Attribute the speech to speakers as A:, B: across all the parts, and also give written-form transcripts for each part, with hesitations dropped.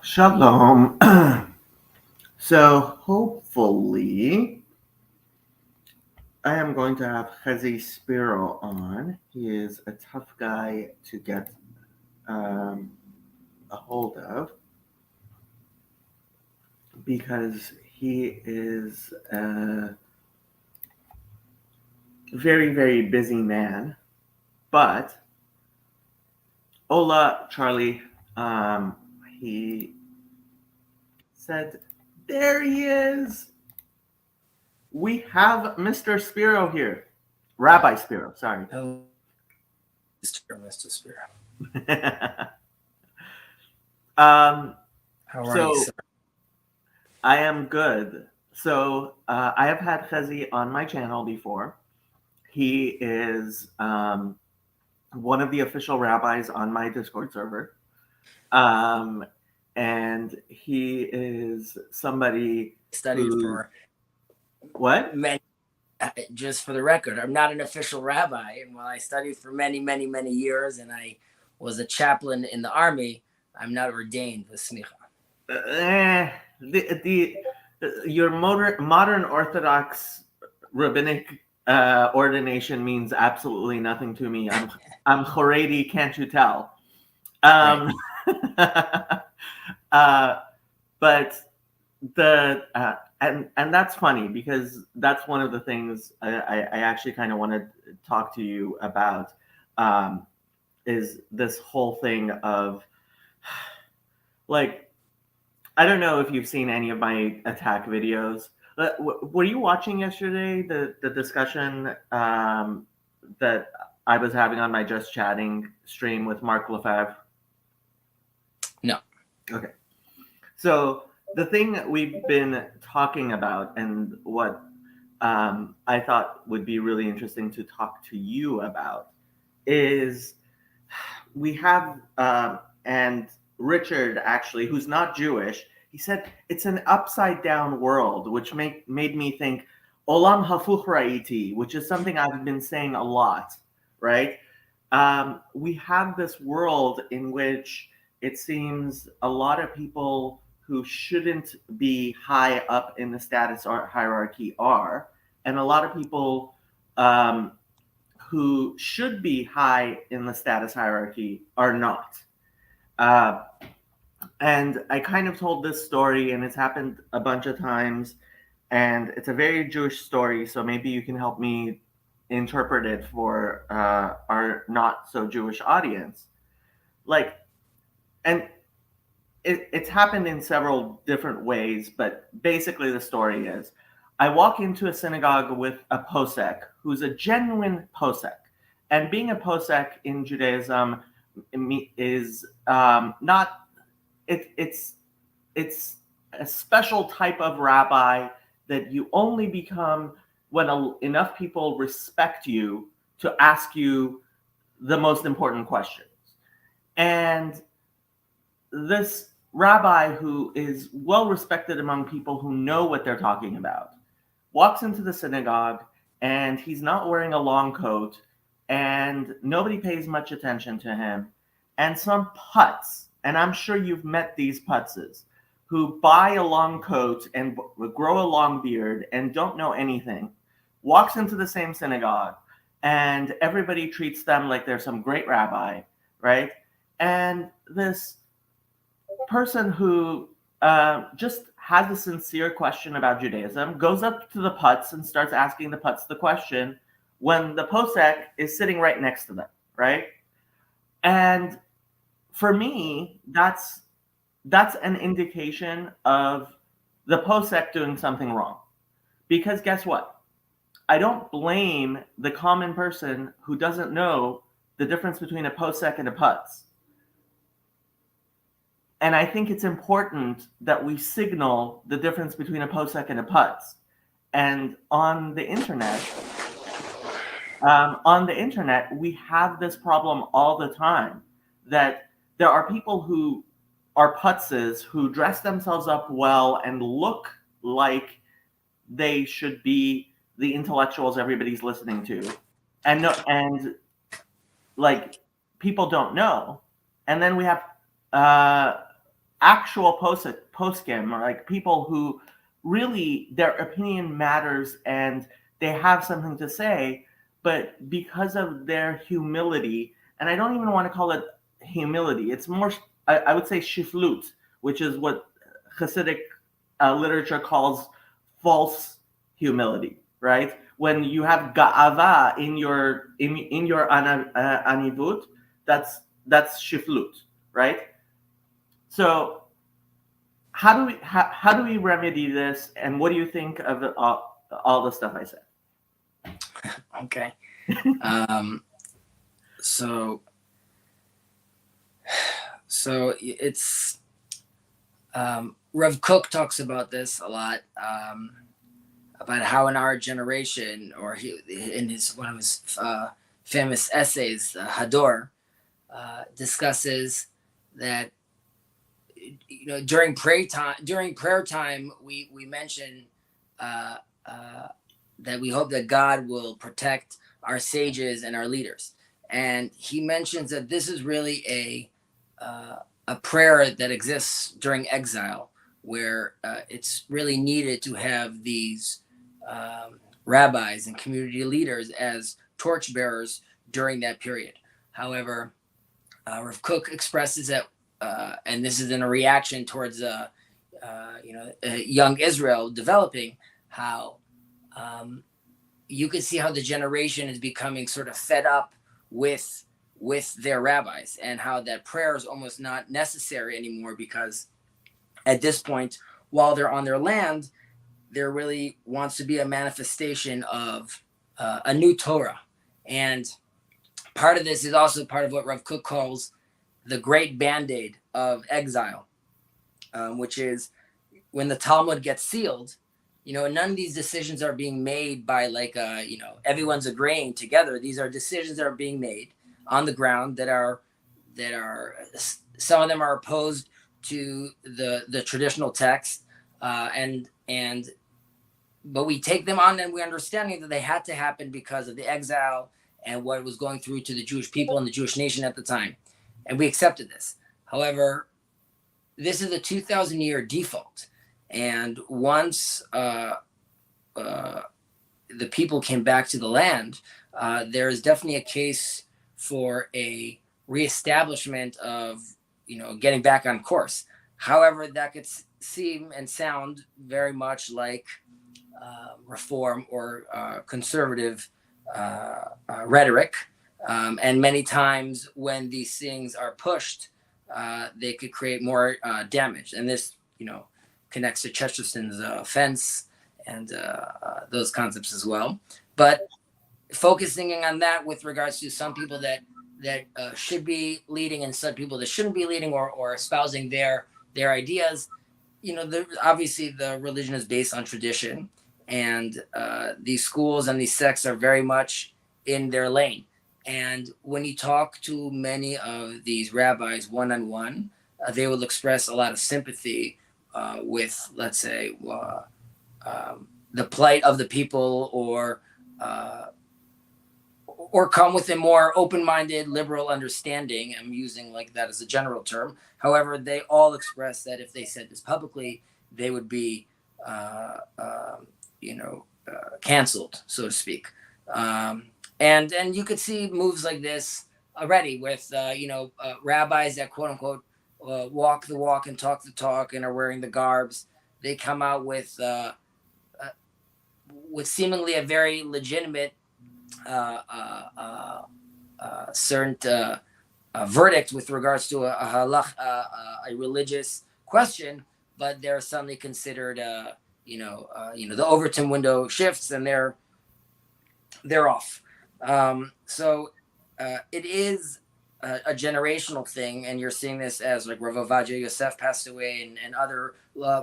A: Shalom. So hopefully I am going to have Chezi Spero on. He is a tough guy to get um, a hold of because he is a very, very busy man. But Ola Charlie, um, he said, "There he is. We have Mr. Spero here. Rabbi Spero, sorry."
B: Hello, Mr. Spero.
A: um,
B: How are you,
A: so
B: sir?
A: I am good. So I have had Chezi on my channel before. He is one of the official rabbis on my Discord server. Um, and he is somebody
B: Studied
A: who,
B: for
A: what?
B: many, just for the record, I'm not an official rabbi. And while I studied for many, many, many years and I was a chaplain in the army, I'm not ordained with smicha.
A: Eh, the your modern Orthodox rabbinic ordination means absolutely nothing to me. I'm Haredi, can't you tell?
B: Right.
A: Um, uh, but and that's funny because that's one of the things I actually kind of want to talk to you about um, is this whole thing of like I don't know if you've seen any of my attack videos. Were you watching yesterday the discussion that I was having on my Just Chatting stream with Mark Lefebvre?
B: No.
A: Okay. So the thing that we've been talking about and what I thought would be really interesting to talk to you about is we have and Richard actually, who's not Jewish, he said it's an upside down world, which made me think Olam Hafuch Ra'iti, which is something I've been saying a lot, right? We have this world in which it seems a lot of people who shouldn't be high up in the status hierarchy are, and a lot of people um, who should be high in the status hierarchy are not. Uh, and I kind of told this story, and it's happened a bunch of times, and it's a very Jewish story, so maybe you can help me interpret it for our not so Jewish audience. Like, and it's happened in several different ways, but basically the story is I walk into a synagogue with a posek who's a genuine posek. And being a posek in Judaism is not, it's it's a special type of rabbi that you only become when enough people respect you to ask you the most important questions. And this rabbi, who is well respected among people who know what they're talking about, walks into the synagogue and he's not wearing a long coat and nobody pays much attention to him. And some putz, and I'm sure you've met these putzes, who buy a long coat and grow a long beard and don't know anything, walks into the same synagogue and everybody treats them like they're some great rabbi, right? And this person who just has a sincere question about Judaism goes up to the putz and starts asking the putz the question when the posek is sitting right next to them, right? And for me, that's an indication of the posek doing something wrong. Because guess what? I don't blame the common person who doesn't know the difference between a posek and a putz. And I think it's important that we signal the difference between a posek and a putz. And on the internet, we have this problem all the time that there are people who are putzes who dress themselves up well and look like they should be the intellectuals everybody's listening to, and like people don't know. And then we have uh, actual poskim, or like people who really their opinion matters and they have something to say, but because of their humility, and I don't even want to call it humility, it's more, I would say shiflut, which is what Hasidic literature calls false humility, right? When you have ga'ava in your anivut, that's shiflut, right? So how do we remedy this, and what do you think of all the stuff I said?
B: Okay. So it's Rev Cook talks about this a lot, about how in our generation, or in one of his famous essays, Hador, discusses that during prayer time we mention that we hope that God will protect our sages and our leaders, and he mentions that this is really a prayer that exists during exile, where it's really needed to have these rabbis and community leaders as torchbearers during that period. However, Rav Kook expresses that, and this is in a reaction towards young Israel developing, how you can see how the generation is becoming sort of fed up with their rabbis, and how that prayer is almost not necessary anymore, because at this point, while they're on their land, there really wants to be a manifestation of a new Torah. And part of this is also part of what Rav Kook calls the great BandAid of exile, which is when the Talmud gets sealed, none of these decisions are being made by everyone's agreeing together. These are decisions that are being made on the ground that are some of them are opposed to the traditional text, but we take them on, and we're understanding that they had to happen because of the exile and what was going through to the Jewish people and the Jewish nation at the time, and we accepted this. However, this is a 2,000-year default, and once the people came back to the land, there is definitely a case for a reestablishment of getting back on course. However, that could seem and sound very much like reform or conservative rhetoric, and many times when these things are pushed, they could create more damage, and this connects to Chesterton's fence and those concepts as well. But focusing on that with regards to some people that should be leading and some people that shouldn't be leading, or espousing their ideas, obviously the religion is based on tradition, and these schools and these sects are very much in their lane. And when you talk to many of these rabbis one-on-one, they will express a lot of sympathy with, let's say, the plight of the people, or come with a more open-minded, liberal understanding. I'm using like that as a general term. However, they all express that if they said this publicly, they would be, canceled, so to speak. And you could see moves like this already with, rabbis that quote unquote walk the walk and talk the talk and are wearing the garbs. They come out with seemingly a very legitimate certain verdict with regards to a religious question, but they're suddenly considered, the Overton window shifts and they're off. So it is a generational thing, and you're seeing this as like Rabbi Yosef passed away, and other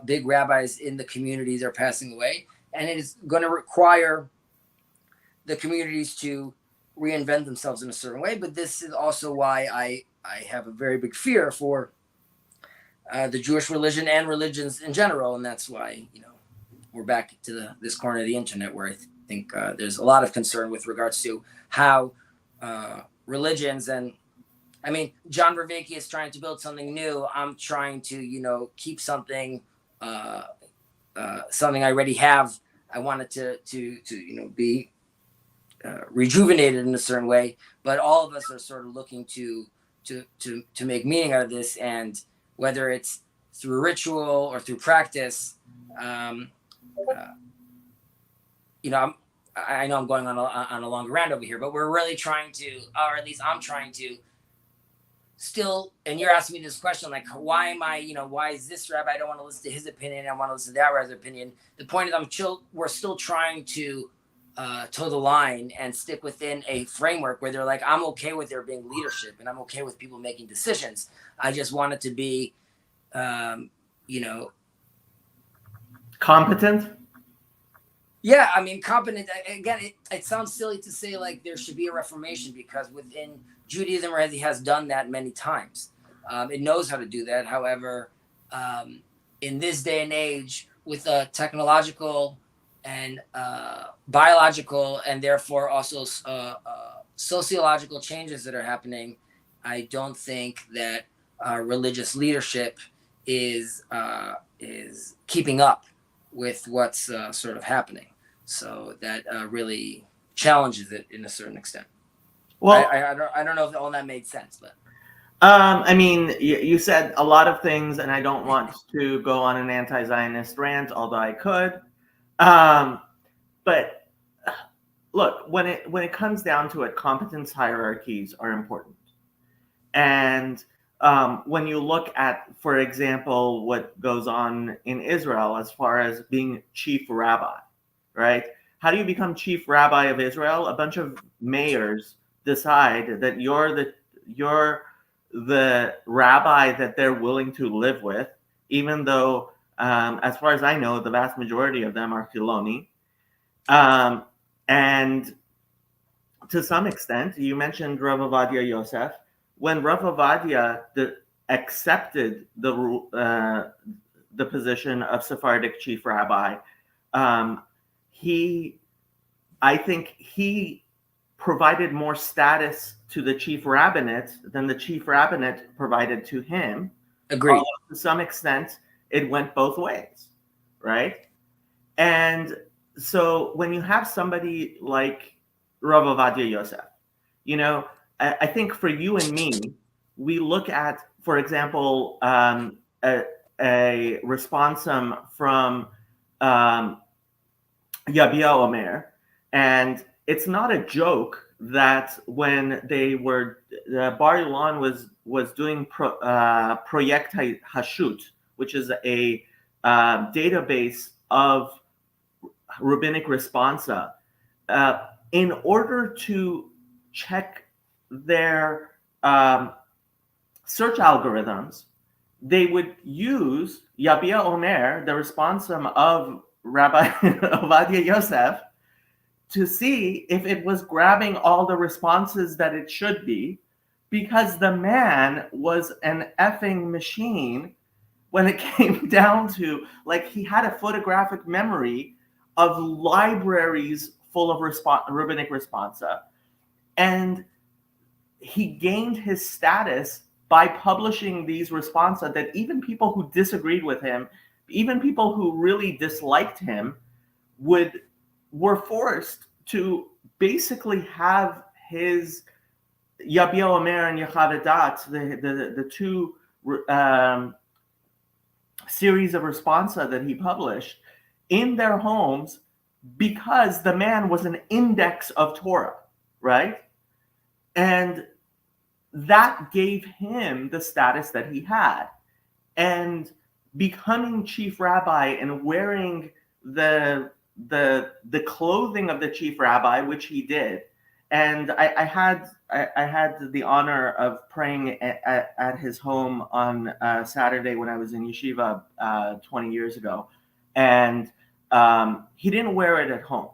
B: big rabbis in the communities are passing away, and it is going to require the communities to reinvent themselves in a certain way. But this is also why I have a very big fear for the Jewish religion and religions in general, and that's why we're back to this corner of the internet where I think there's a lot of concern with regards to how religions and I mean, John Vervaeke is trying to build something new. I'm trying to, keep something, something I already have. I want it to be rejuvenated in a certain way. But all of us are sort of looking to make meaning out of this, and whether it's through ritual or through practice, I know I'm going on a long rant over here, but we're really trying to, or at least I'm trying to, still. And you're asking me this question, like, why am I, why is this rabbi? I don't want to listen to his opinion. I want to listen to that rabbi's opinion. The point is, we're still trying to toe the line and stick within a framework where they're like, I'm okay with there being leadership, and I'm okay with people making decisions. I just want it to be,
A: competent.
B: Yeah, I mean, competent. Again, it sounds silly to say like there should be a reformation, because within Judaism, Rezi has done that many times. It knows how to do that. However, in this day and age, with technological and biological, and therefore also sociological changes that are happening, I don't think that religious leadership is keeping up with what's sort of happening. So that really challenges it in a certain extent. Well, I don't know if all that made sense, but.
A: I mean, you said a lot of things, and I don't want to go on an anti-Zionist rant, although I could. But look, when it comes down to it, competence hierarchies are important. And when you look at, for example, what goes on in Israel as far as being chief rabbi, right? How do you become chief rabbi of Israel? A bunch of mayors decide that you're the rabbi that they're willing to live with, even though, as far as I know, the vast majority of them are Chiloni. And to some extent, you mentioned Rav Ovadia Yosef. When Rav Ovadia accepted the position of Sephardic chief rabbi, I think he provided more status to the chief rabbinate than the chief rabbinate provided to him.
B: Agreed.
A: To some extent, it went both ways, right? And so when you have somebody like Rav Ovadia Yosef, I think for you and me, we look at, for example, a responsum from Yabia Omer, and it's not a joke that when they were Bar Ilan was doing Project Hashut, which is a database of rabbinic responsa, in order to check their search algorithms, they would use Yabia Omer, the responsum of Rabbi Ovadia Yosef, to see if it was grabbing all the responses that it should be, because the man was an effing machine when it came down to, like, he had a photographic memory of libraries full of rabbinic responsa. And he gained his status by publishing these responsa that even people who disagreed with him, even people who really disliked him, were forced to basically have his Yabia Omer and Yechavedat, the two series of responsa that he published, in their homes, because the man was an index of Torah, right? And that gave him the status that he had. And becoming chief rabbi and wearing the clothing of the chief rabbi, which he did. And I had the honor of praying at his home on Saturday when I was in yeshiva 20 years ago. And he didn't wear it at home.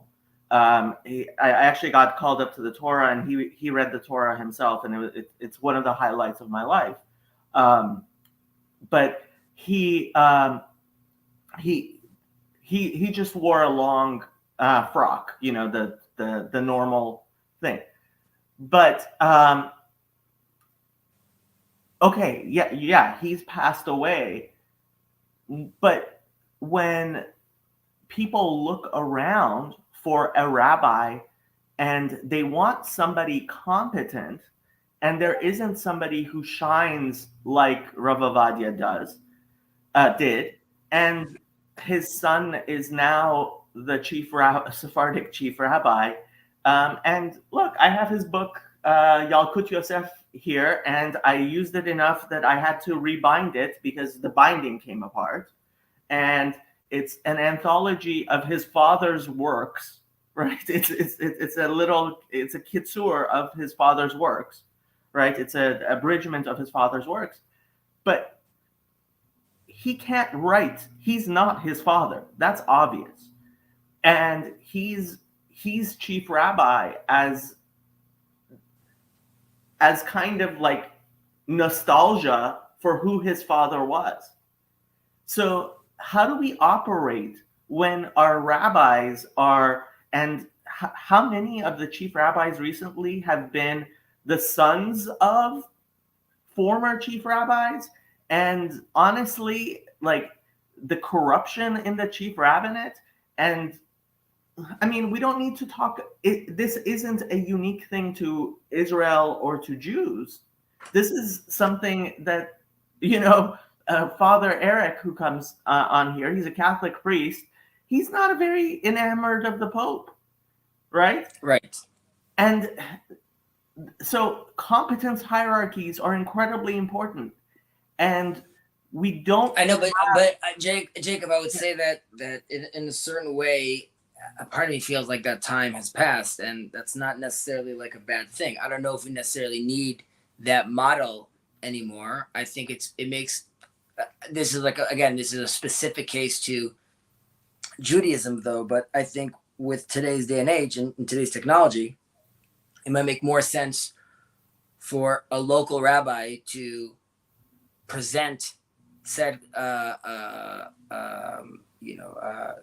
A: I actually got called up to the Torah, and he read the Torah himself, and it's one of the highlights of my life. But he just wore a long frock, the normal thing. But Okay, yeah, he's passed away. But when people look around for a rabbi and they want somebody competent, and there isn't somebody who shines like Rav Ovadia did, and his son is now the Sephardic chief rabbi. And look, I have his book, Yalkut Yosef, here, and I used it enough that I had to rebind it because the binding came apart. And it's an anthology of his father's works, right? It's a kitzur of his father's works, right? It's an abridgment of his father's works, but he can't write. He's not his father. That's obvious. And he's chief rabbi as kind of like nostalgia for who his father was. So how do we operate when our rabbis are, and how many of the chief rabbis recently have been the sons of former chief rabbis? And honestly, like the corruption in the chief rabbinate, and I mean, we don't need to talk. This isn't a unique thing to Israel or to Jews. This is something that, Father Eric, who comes on here, he's a Catholic priest. He's not very enamored of the Pope, right?
B: Right.
A: And so competence hierarchies are incredibly important. And we don't.
B: I know, but Jacob, I would say that in a certain way, a part of me feels like that time has passed, and that's not necessarily like a bad thing. I don't know if we necessarily need that model anymore. I think it makes this is this is a specific case to Judaism, though. But I think with today's day and age and today's technology, it might make more sense for a local rabbi to present said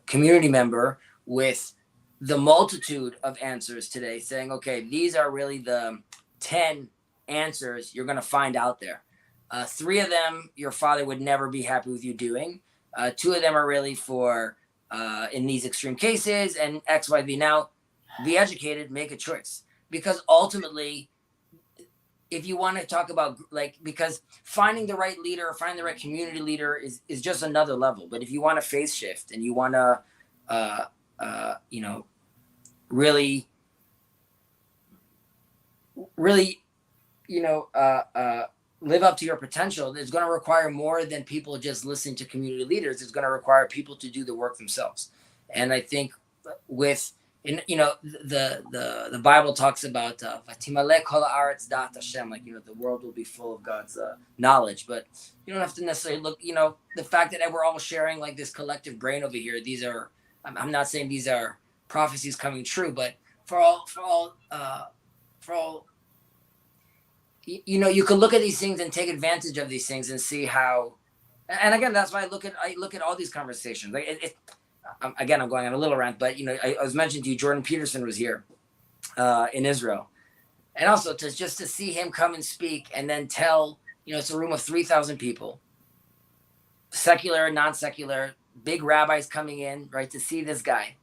B: community member with the multitude of answers today, saying, okay, these are really the 10 answers you're going to find out there. 3 of them your father would never be happy with you doing. 2 of them are really for in these extreme cases, and X, Y, Z. Now, be educated, make a choice, because ultimately, if you want to talk about because finding the right leader, finding the right community leader is just another level. But if you want a faith shift and you want to, really, live up to your potential, it's going to require more than people just listening to community leaders. It's going to require people to do the work themselves. And I think the Bible talks about the world will be full of God's knowledge, but you don't have to necessarily look. The fact that we're all sharing like this collective brain over here. These are, I'm not saying these are prophecies coming true, but for all, you can look at these things and take advantage of these things and see how. And again, that's why I look at all these conversations. Like again, I'm going on a little rant, but I was mentioning to you, Jordan Peterson was here in Israel, and also to see him come and speak and then tell, it's a room of 3,000 people, secular, non-secular, big rabbis coming in, right, to see this guy,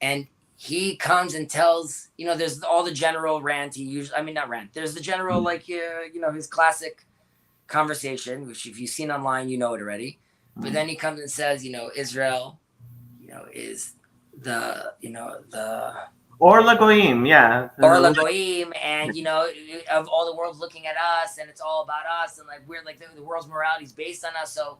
B: and he comes and tells, there's all the general rant. Not rant. There's the general his classic conversation, which if you've seen online, you know it already. But then he comes and says, Israel, is the
A: Or Lagoim, yeah.
B: Or Lagoim, and of all the world's looking at us, and it's all about us, and like we're like the world's morality is based on us. So,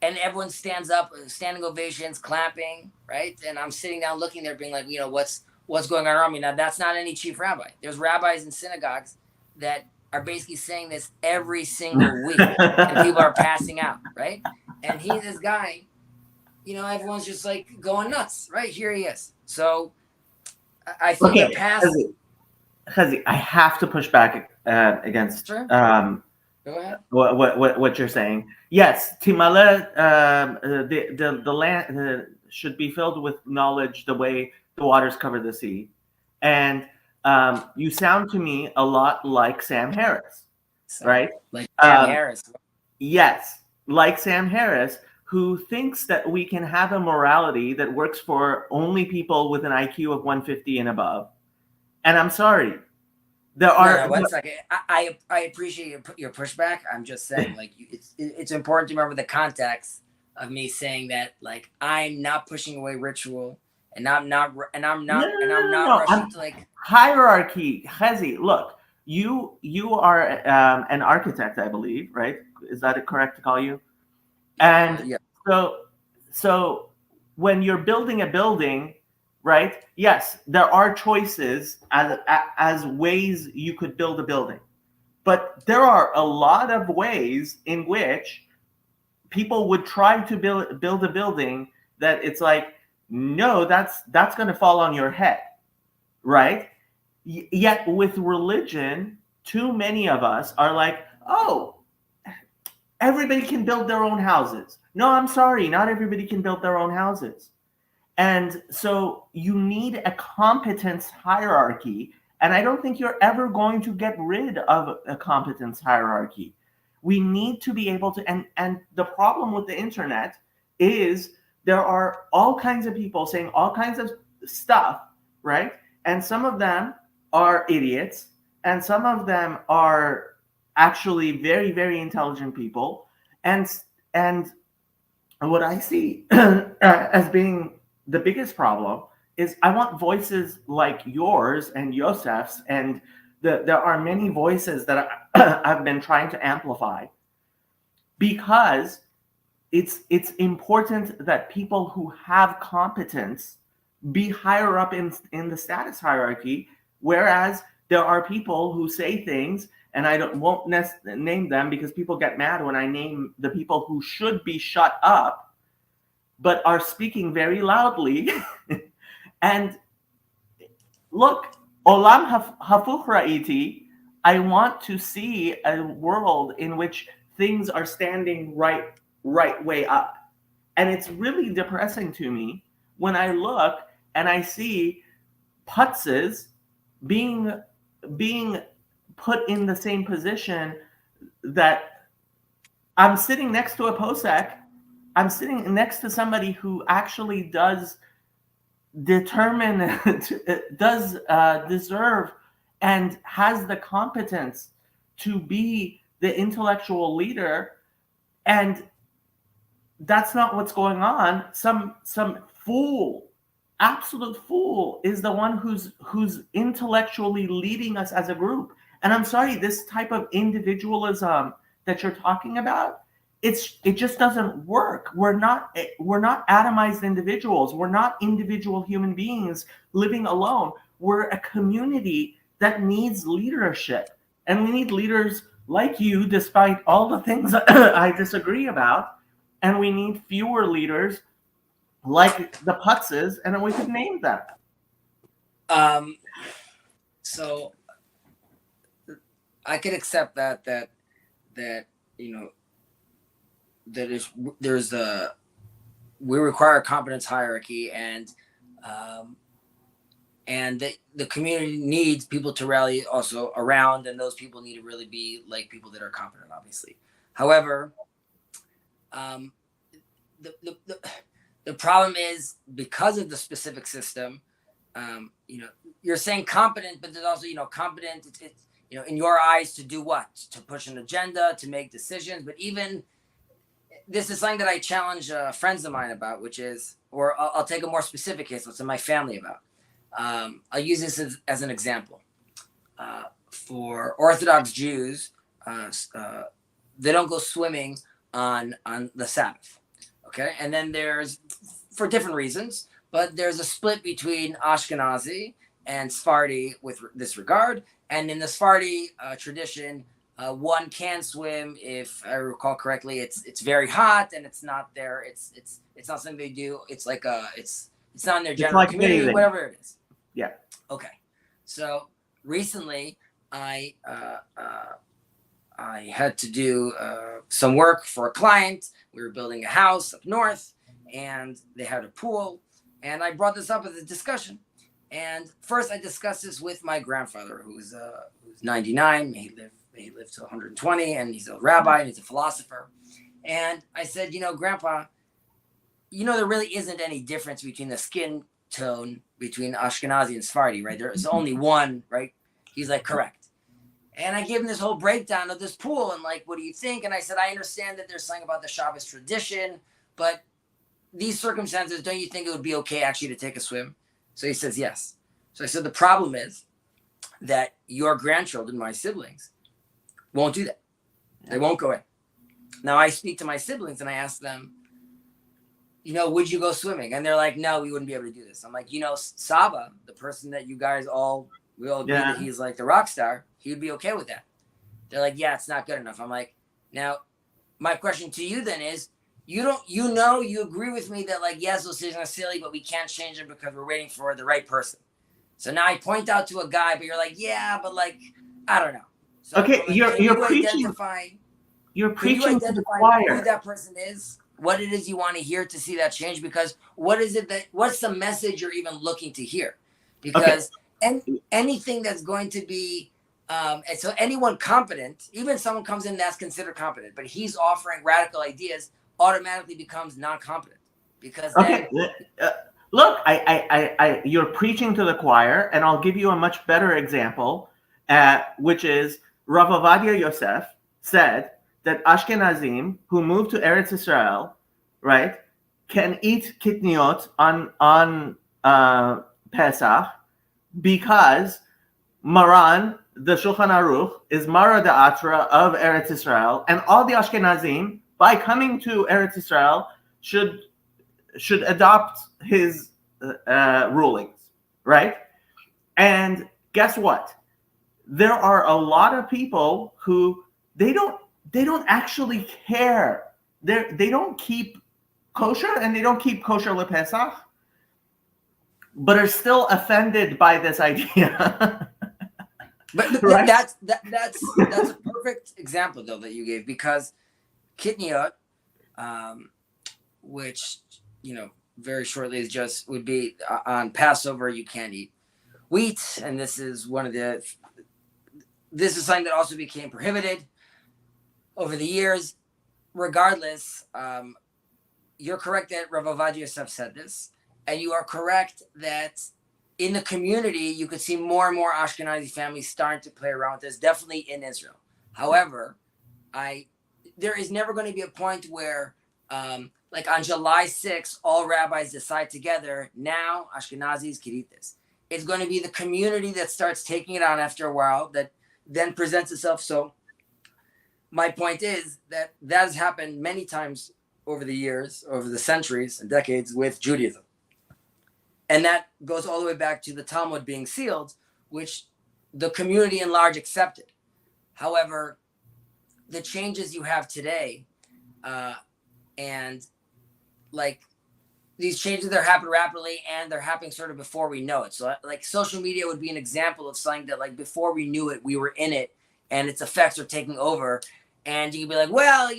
B: and everyone stands up, standing ovations, clapping, right? And I'm sitting down looking there, being like, what's going on around me? Now that's not any chief rabbi. There's rabbis in synagogues that are basically saying this every single week, and people are passing out, right? And this guy, everyone's just like going nuts, right? Here he is. So I think the past.
A: Chezi, I have to push back against
B: Sure. Go ahead.
A: What you're saying. Yes, Timale, the land should be filled with knowledge the way the waters cover the sea. And you sound to me a lot like Sam Harris,
B: So,
A: right?
B: like Sam
A: Um,
B: Harris.
A: yes, like Sam Harris, who thinks that we can have a morality that works for only people with an IQ of 150 and above. And I'm sorry, there
B: No, no,
A: are
B: one second. I appreciate your pushback. I'm just saying, like, it's important to remember the context of me saying that, like, I'm not pushing away ritual, and
A: no,
B: I'm
A: no,
B: not
A: no.
B: rushing to like.
A: Hierarchy. Chezi, look, you are an architect, I believe, right? Is that correct to call you? And
B: Yeah.
A: so, so when you're building a building, right? Yes, there are choices as ways you could build a building, but there are a lot of ways in which people would try to build a building that it's like, no, that's going to fall on your head, right? Yet with religion, too many of us are like, oh, everybody can build their own houses. No, I'm sorry, not everybody can build their own houses. And so you need a competence hierarchy. And I don't think you're ever going to get rid of a competence hierarchy. We need to be able to, and the problem with the internet is there are all kinds of people saying all kinds of stuff, right? And some of them are idiots, and some of them are actually very, very intelligent people. And what I see as being the biggest problem is I want voices like yours and Yosef's, and there are many voices that I've been trying to amplify because it's important that people who have competence be higher up in the status hierarchy, whereas there are people who say things, and I won't name them because people get mad when I name the people who should be shut up, but are speaking very loudly. And look, olam hafuch ra'iti, I want to see a world in which things are standing right way up. And it's really depressing to me when I look and I see putzes being being put in the same position that I'm sitting next to a posek. I'm sitting next to somebody who actually does determine, does deserve, and has the competence to be the intellectual leader. And that's not what's going on. Some fool, absolute fool, is the one who's intellectually leading us as a group. And I'm sorry, this type of individualism that you're talking about, it just doesn't work. We're not atomized individuals. We're not individual human beings living alone. We're a community that needs leadership, and we need leaders like you, despite all the things I disagree about. And we need fewer leaders like the putzes, and then we could name them.
B: So I could accept that you know that is there's a we require a competence hierarchy, and the community needs people to rally also around, and those people need to really be like people that are competent, obviously. However, um, the problem is because of the specific system. You're saying competent, but there's also competent. It's in your eyes to do what? To push an agenda, to make decisions. But even this is something that I challenge friends of mine about, which is, or I'll take a more specific case. What's in my family about? I'll use this as an example. For Orthodox Jews, they don't go swimming on the Sabbath. Okay, and then there's, for different reasons, but there's a split between Ashkenazi and Sephardi with this regard. And in the Sephardi tradition, one can swim if I recall correctly. It's very hot and it's not there. It's not something they do. It's like it's not in their general
A: like
B: community,
A: bathing.
B: whatever it is.
A: Yeah.
B: Okay. So recently, I had to do some work for a client. We were building a house up north, and they had a pool. And I brought this up as a discussion. And first, I discussed this with my grandfather, who's 99. He lived to 120, and he's a rabbi and he's a philosopher. And I said, Grandpa, there really isn't any difference between the skin tone between Ashkenazi and Sephardi, right? There's only one, right? He's like, correct. And I gave him this whole breakdown of this pool and like, what do you think? And I said, I understand that there's something about the Shabbos tradition, but these circumstances, don't you think it would be okay actually to take a swim? So he says, yes. So I said, the problem is that your grandchildren, my siblings, won't do that. They won't go in. Now I speak to my siblings and I ask them, would you go swimming? And they're like, no, we wouldn't be able to do this. I'm like, Saba, the person that you guys we all agree that he's like the rock star, he would be okay with that. They're like, yeah, it's not good enough. I'm like, now my question to you then is, you agree with me that like, yes, those decisions are silly, but we can't change them because we're waiting for the right person. So now I point out to a guy, but you're like, yeah, but like, I don't know. So
A: okay,
B: like,
A: you're preaching. You're preaching to the choir.
B: Who that person is, what it is you want to hear to see that change, because what's the message you're even looking to hear? Because anything that's going to be, and so anyone competent, even someone comes in that's considered competent, but he's offering radical ideas, automatically becomes non-competent. Because
A: look, you're preaching to the choir, and I'll give you a much better example, which is Rav Ovadia Yosef said that Ashkenazim who moved to Eretz Israel, right, can eat kitniot on Pesach because Maran, the Shulchan Aruch, is Mara De'atra of Eretz Israel, and all the Ashkenazim, by coming to Eretz Israel, should adopt his rulings, right? And guess what? There are a lot of people who they don't actually care. They don't keep kosher, and they don't keep kosher lePesach, but are still offended by this idea.
B: But
A: right?
B: that's a perfect example though that you gave, because kitniot, which very shortly would be on Passover, you can't eat wheat, and this is something that also became prohibited over the years. Regardless, you're correct that Rav Ovadia Yosef said this, and you are correct that in the community you could see more and more Ashkenazi families starting to play around with this, definitely in Israel. However, there is never going to be a point where like on July 6th, all rabbis decide together, now Ashkenazis can eat this. It's going to be the community that starts taking it on after a while, that then presents itself. So my point is that has happened many times over the years, over the centuries and decades with Judaism. And that goes all the way back to the Talmud being sealed, which the community in large accepted. However, the changes you have today, and like these changes, they're happening rapidly, and they're happening sort of before we know it. So like social media would be an example of something that like before we knew it, we were in it, and its effects are taking over. And you can be like, well,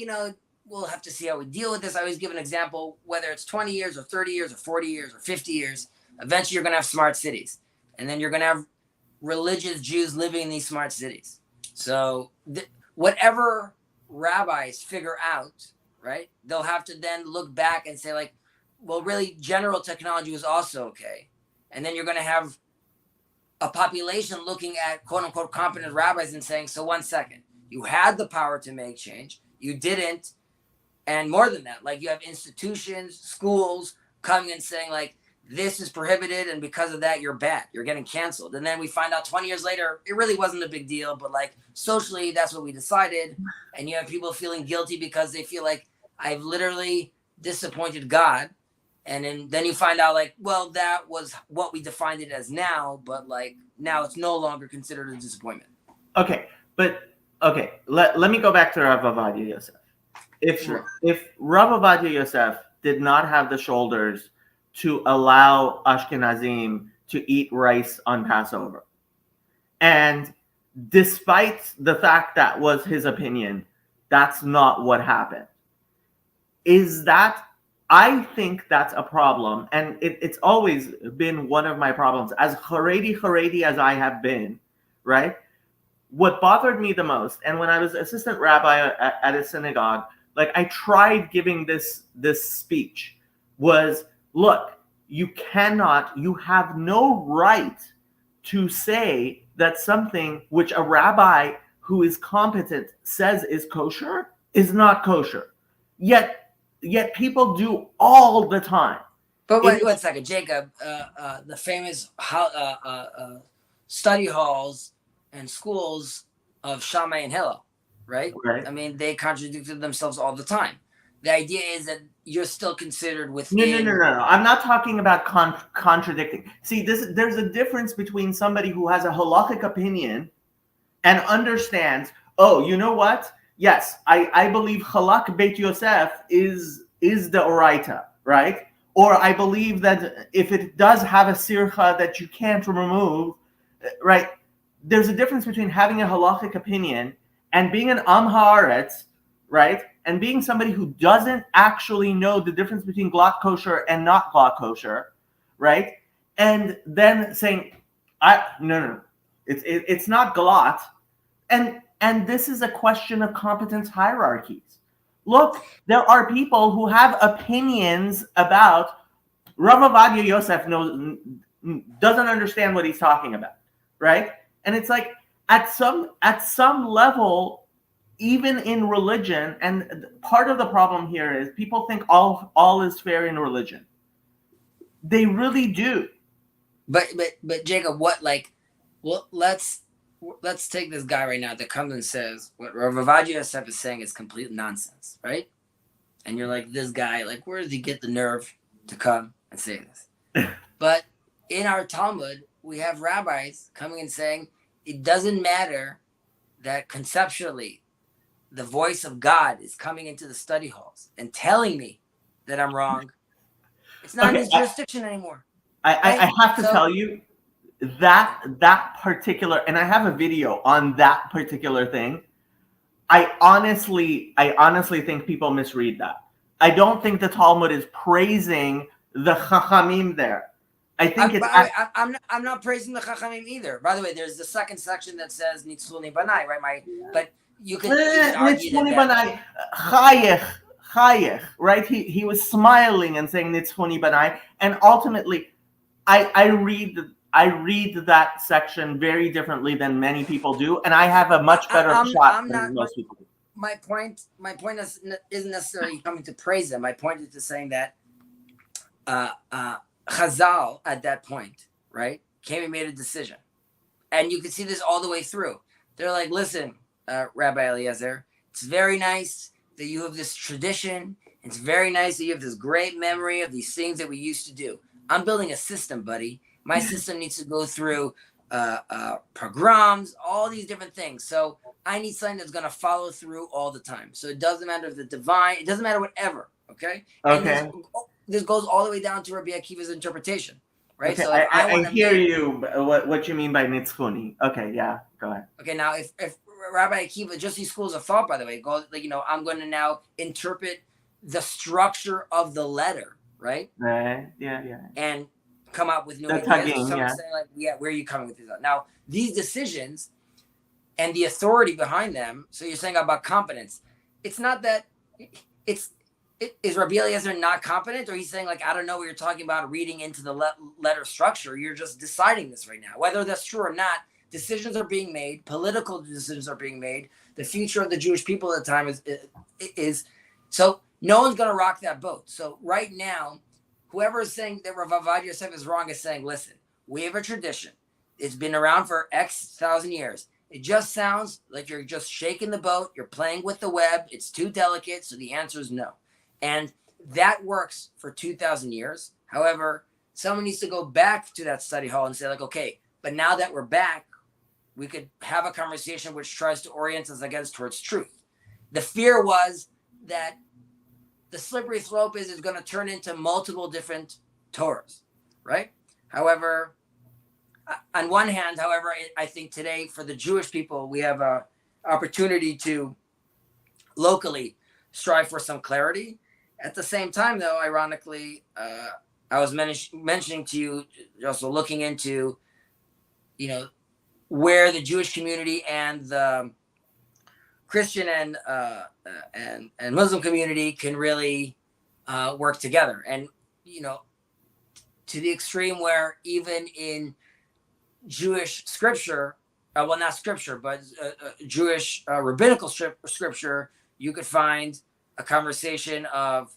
B: we'll have to see how we deal with this. I always give an example, whether it's 20 years or 30 years or 40 years or 50 years, eventually you're going to have smart cities. And then you're going to have religious Jews living in these smart cities. So whatever rabbis figure out, right, they'll have to then look back and say like, well, really general technology was also okay. And then you're going to have a population looking at quote unquote competent rabbis and saying, so 1 second, you had the power to make change. You didn't. And more than that, like you have institutions, schools coming and saying like, this is prohibited, and because of that, you're bad. You're getting canceled. And then we find out 20 years later, it really wasn't a big deal, but like socially, that's what we decided. And you have people feeling guilty because they feel like I've literally disappointed God. And then you find out like, well, that was what we defined it as now, but like now it's no longer considered a disappointment.
A: Okay, let me go back to Rav Ovadia Yosef. If Rav Ovadia Yosef did not have the shoulders to allow Ashkenazim to eat rice on Passover, and despite the fact that was his opinion, that's not what happened. Is that I think that's a problem, and it's always been one of my problems. As Haredi as I have been, right? What bothered me the most, and when I was assistant rabbi at a synagogue, like I tried giving this speech, was look, you have no right to say that something which a rabbi who is competent says is kosher is not kosher. Yet people do all the time.
B: But wait, one second, Jacob. The famous study halls and schools of Shammai and Hillel, right?
A: Right.
B: I mean, they contradicted themselves all the time. The idea is that you're still considered
A: No.
B: within.
A: I'm not talking about contradicting. See, there's a difference between somebody who has a halachic opinion and understands, oh, you know what? Yes, I believe halak Beit Yosef is the oraita, right? Or I believe that if it does have a sircha that you can't remove, right? There's a difference between having a halachic opinion and being an am haaretz, right? And being somebody who doesn't actually know the difference between glatt kosher and not glatt kosher, right? And then saying, no, it's not glatt, and this is a question of competence hierarchies. Look, there are people who have opinions about Rav Ovadia Yosef doesn't understand what he's talking about, right? And it's like at some level, even in religion, and part of the problem here is people think all is fair in religion. They really do.
B: But Jacob, what like? Well, let's take this guy right now that comes and says what Rav Ovadia Yosef is saying is complete nonsense, right? And you're like, this guy, like, where does he get the nerve to come and say this? But in our Talmud, we have rabbis coming and saying it doesn't matter that conceptually the voice of God is coming into the study halls and telling me that I'm wrong. It's not in his jurisdiction anymore.
A: I have to tell you that particular, and I have a video on that particular thing. I honestly think people misread that. I don't think the Talmud is praising the Chachamim there. I think
B: I'm not praising the Chachamim either. By the way, there's the second section that says Nitzchuni Banai, right? But you can argue that
A: Chayech, right? He was smiling and saying Nitzchuni Banai, and ultimately, I read that section very differently than many people do, and I have a much better shot than most people do.
B: My point isn't necessarily coming to praise him. My point is to saying that Chazal at that point, right, came and made a decision. And you can see this all the way through. They're like, listen, Rabbi Eliezer, it's very nice that you have this tradition. It's very nice that you have this great memory of these things that we used to do. I'm building a system, buddy. My system needs to go through pogroms, all these different things. So I need something that's going to follow through all the time. So it doesn't matter if the divine, it doesn't matter whatever. Okay.
A: Okay.
B: And this goes all the way down to Rabbi Akiva's interpretation, right?
A: Okay,
B: so
A: I hear you. What you mean by nitzchuni? Okay, yeah, go ahead.
B: Okay, now if Rabbi Akiva, just these schools of thought, by the way, go like I'm going to now interpret the structure of the letter, right?
A: Right. Yeah.
B: And come up with new
A: That's
B: ideas. Saying like, where are you coming with these? Now these decisions and the authority behind them. So you're saying about competence. It's not that is Rabbi Eliezer not competent, or he's saying like, I don't know what you're talking about reading into the letter structure. You're just deciding this right now. Whether that's true or not, decisions are being made. Political decisions are being made. The future of the Jewish people at the time is so no one's going to rock that boat. So right now, whoever is saying that Rav Ovadia Yosef is wrong is saying, listen, we have a tradition. It's been around for X thousand years. It just sounds like you're just shaking the boat. You're playing with the web. It's too delicate. So the answer is no. And that works for 2,000 years. However, someone needs to go back to that study hall and say like, okay, but now that we're back, we could have a conversation which tries to orient us again towards truth. The fear was that the slippery slope is going to turn into multiple different Torahs, right? However, on one hand, I think today for the Jewish people, we have an opportunity to locally strive for some clarity. At the same time, though, ironically, I was mentioning to you, also looking into, where the Jewish community and the Christian and Muslim community can really work together, and to the extreme where even in Jewish scripture, well, not scripture, but Jewish rabbinical scripture, you could find a conversation of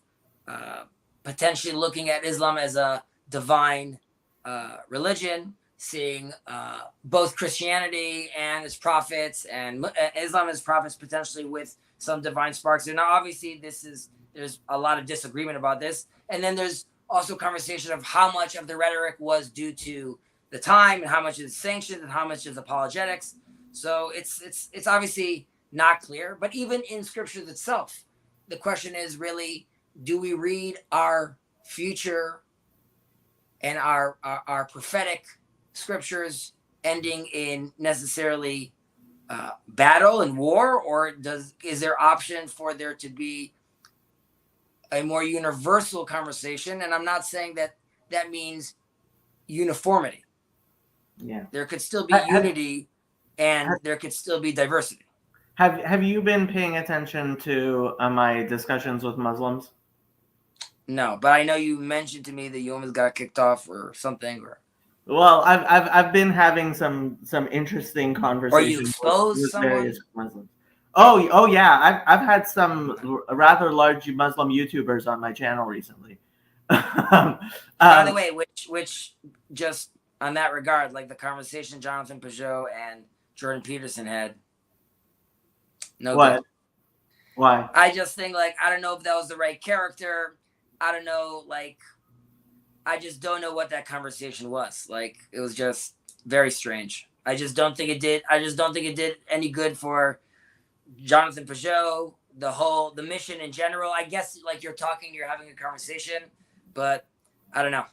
B: potentially looking at Islam as a divine religion, seeing both Christianity and its prophets and Islam as prophets potentially with some divine sparks. And now, obviously, there's a lot of disagreement about this, and then there's also conversation of how much of the rhetoric was due to the time and how much is sanctioned and how much is apologetics. So it's obviously not clear. But even in scriptures itself, the question is really, do we read our future and our prophetic scriptures ending in necessarily battle and war, or is there option for there to be a more universal conversation? And I'm not saying that means uniformity.
A: Yeah,
B: there could still be unity, and there could still be diversity.
A: Have you been paying attention to my discussions with Muslims?
B: No, but I know you mentioned to me that you almost got kicked off or something, or
A: Well, I've been having some interesting conversations
B: you exposed
A: with
B: someone?
A: various Muslims. Oh yeah, I've had some rather large Muslim YouTubers on my channel recently.
B: By the way, which just on that regard, like the conversation Jonathan Peugeot and Jordan Peterson had. No
A: what?
B: good.
A: Why?
B: I just think, like, I don't know if that was the right character. I don't know, like, I just don't know what that conversation was. Like, it was just very strange. I just don't think it did any good for Jonathan Peugeot, the mission in general. I guess, like, you're having a conversation, but I don't know.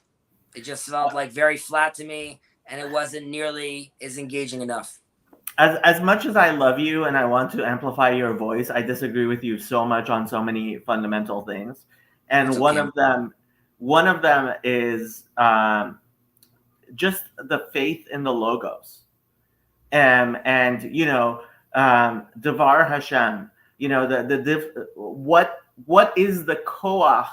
B: It just felt like very flat to me, and it wasn't nearly as engaging enough.
A: As much as I love you and I want to amplify your voice, I disagree with you so much on so many fundamental things. And
B: That's
A: one
B: okay.
A: of them is just the faith in the logos. And Devar Hashem, what is the koach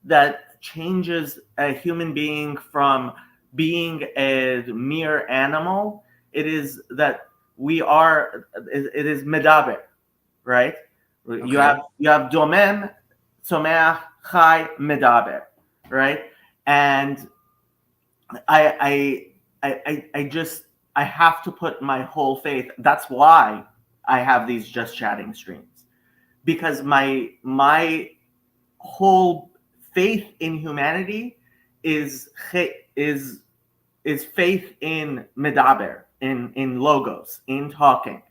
A: that changes a human being from being a mere animal? It is that it is medaber, right? Okay. You have domem, someach, chai, medaber, right? And I have to put my whole faith. That's why I have these just chatting streams, because my whole faith in humanity is faith in medaber, in logos, in talking.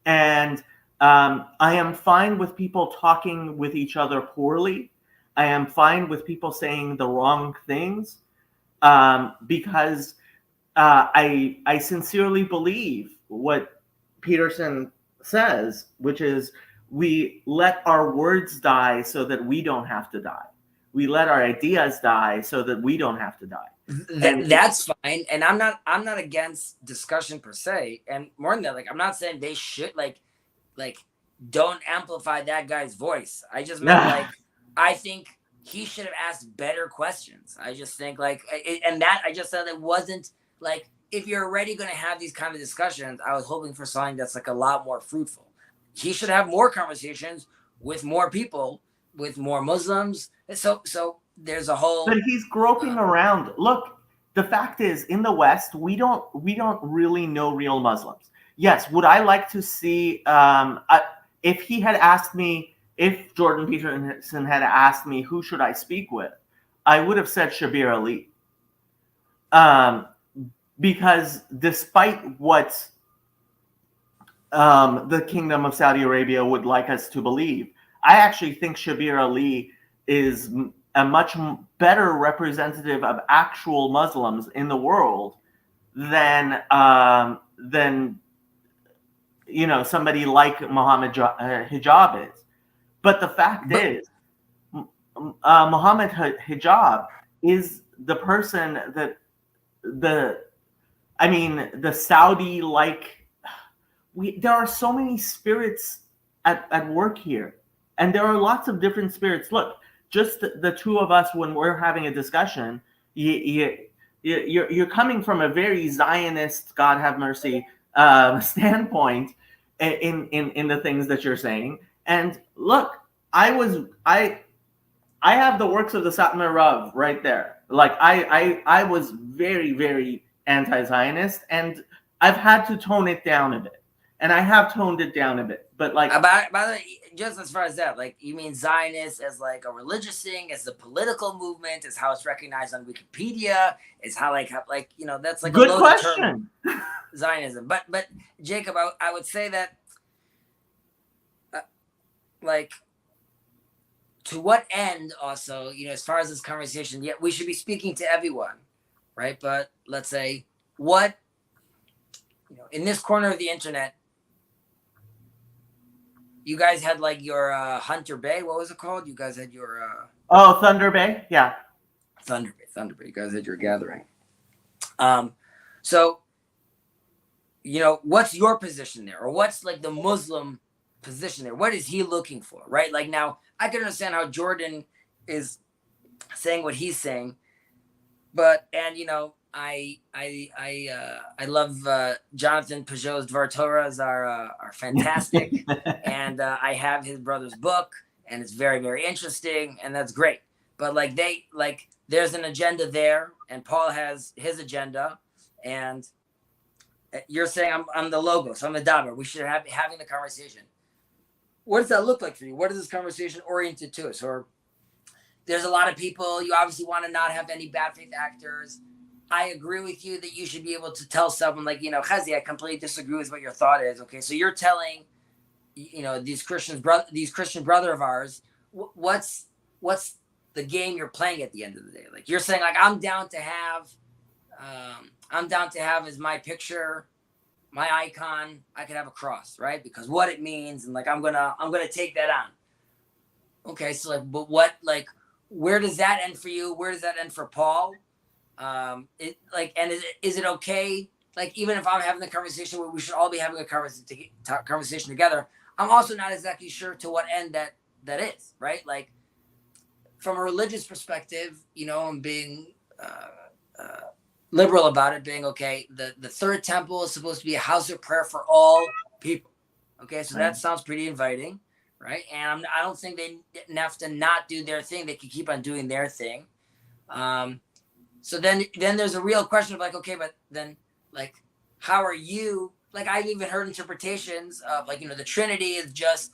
A: And I am fine with people talking with each other poorly. I am fine with people saying the wrong things, because I sincerely believe what Peterson says, which is we let our words die so that we don't have to die. We let our ideas die so that we don't have to die.
B: That's fine, and I'm not against discussion per se, and more than that, like, I'm not saying they should like don't amplify that guy's voice. I just meant like, I think he should have asked better questions. I just think like, and that I just said it wasn't like, if you're already going to have these kind of discussions, I was hoping for something that's like a lot more fruitful. He should have more conversations with more people, with more Muslims. So there's a whole.
A: But he's groping around. Look, the fact is, in the West, we don't really know real Muslims. Yes, would I like to see? If he had asked me, if Jordan Peterson had asked me who should I speak with, I would have said Shabir Ali. Because despite what the Kingdom of Saudi Arabia would like us to believe, I actually think Shabir Ali is a much better representative of actual Muslims in the world than somebody like Muhammad Hijab is. But the fact is, Muhammad Hijab is the person that the Saudi there are so many spirits at work here, and there are lots of different spirits. Look, just the two of us when we're having a discussion, you're coming from a very Zionist, God have mercy, standpoint in the things that you're saying. And look, I have the works of the Satmar Rav right there. Like I was very, very anti-Zionist, and I've had to tone it down a bit. And I have toned it down a bit. But like
B: by the way, just as far as that, like you mean Zionist as like a religious thing, as a political movement, as how it's recognized on Wikipedia, is how that's like
A: good
B: a
A: question.
B: Term, Zionism. But Jacob, I would say that like to what end also, as far as this conversation, yeah, we should be speaking to everyone, right? But let's say what in this corner of the internet, you guys had like your Hunter Bay. What was it called? You guys had your
A: Thunder Bay, yeah.
B: Thunder Bay. You guys had your gathering. So what's your position there, or what's like the Muslim position there? What is he looking for, right? Like now, I can understand how Jordan is saying what he's saying, but I love Jonathan Peugeot's Dvar Torahs are fantastic, and I have his brother's book, and it's very, very interesting, and that's great. But there's an agenda there, and Paul has his agenda, and you're saying I'm the logos, I'm the dabar. We should have having the conversation. What does that look like for you? What is this conversation oriented to? Or there's a lot of people, you obviously want to not have any bad faith actors. I agree with you that you should be able to tell someone like, Chezi, I completely disagree with what your thought is. Okay, so you're telling, these Christian brother of ours, what's the game you're playing at the end of the day? Like you're saying, like I'm down to have as my picture, my icon. I could have a cross, right? Because what it means, and like I'm gonna take that on. Okay, so like, but what like, where does that end for you? Where does that end for Paul? Is it okay? Like even if I'm having the conversation where we should all be having a conversation together, I'm also not exactly sure to what end that is, right? Like from a religious perspective, I'm being liberal about it, being okay. The third temple is supposed to be a house of prayer for all people. Okay, so that sounds pretty inviting, right? And I don't think they have to not do their thing. They can keep on doing their thing. So then there's a real question of like, okay, but then like, how are you? Like I've even heard interpretations of like, the Trinity is just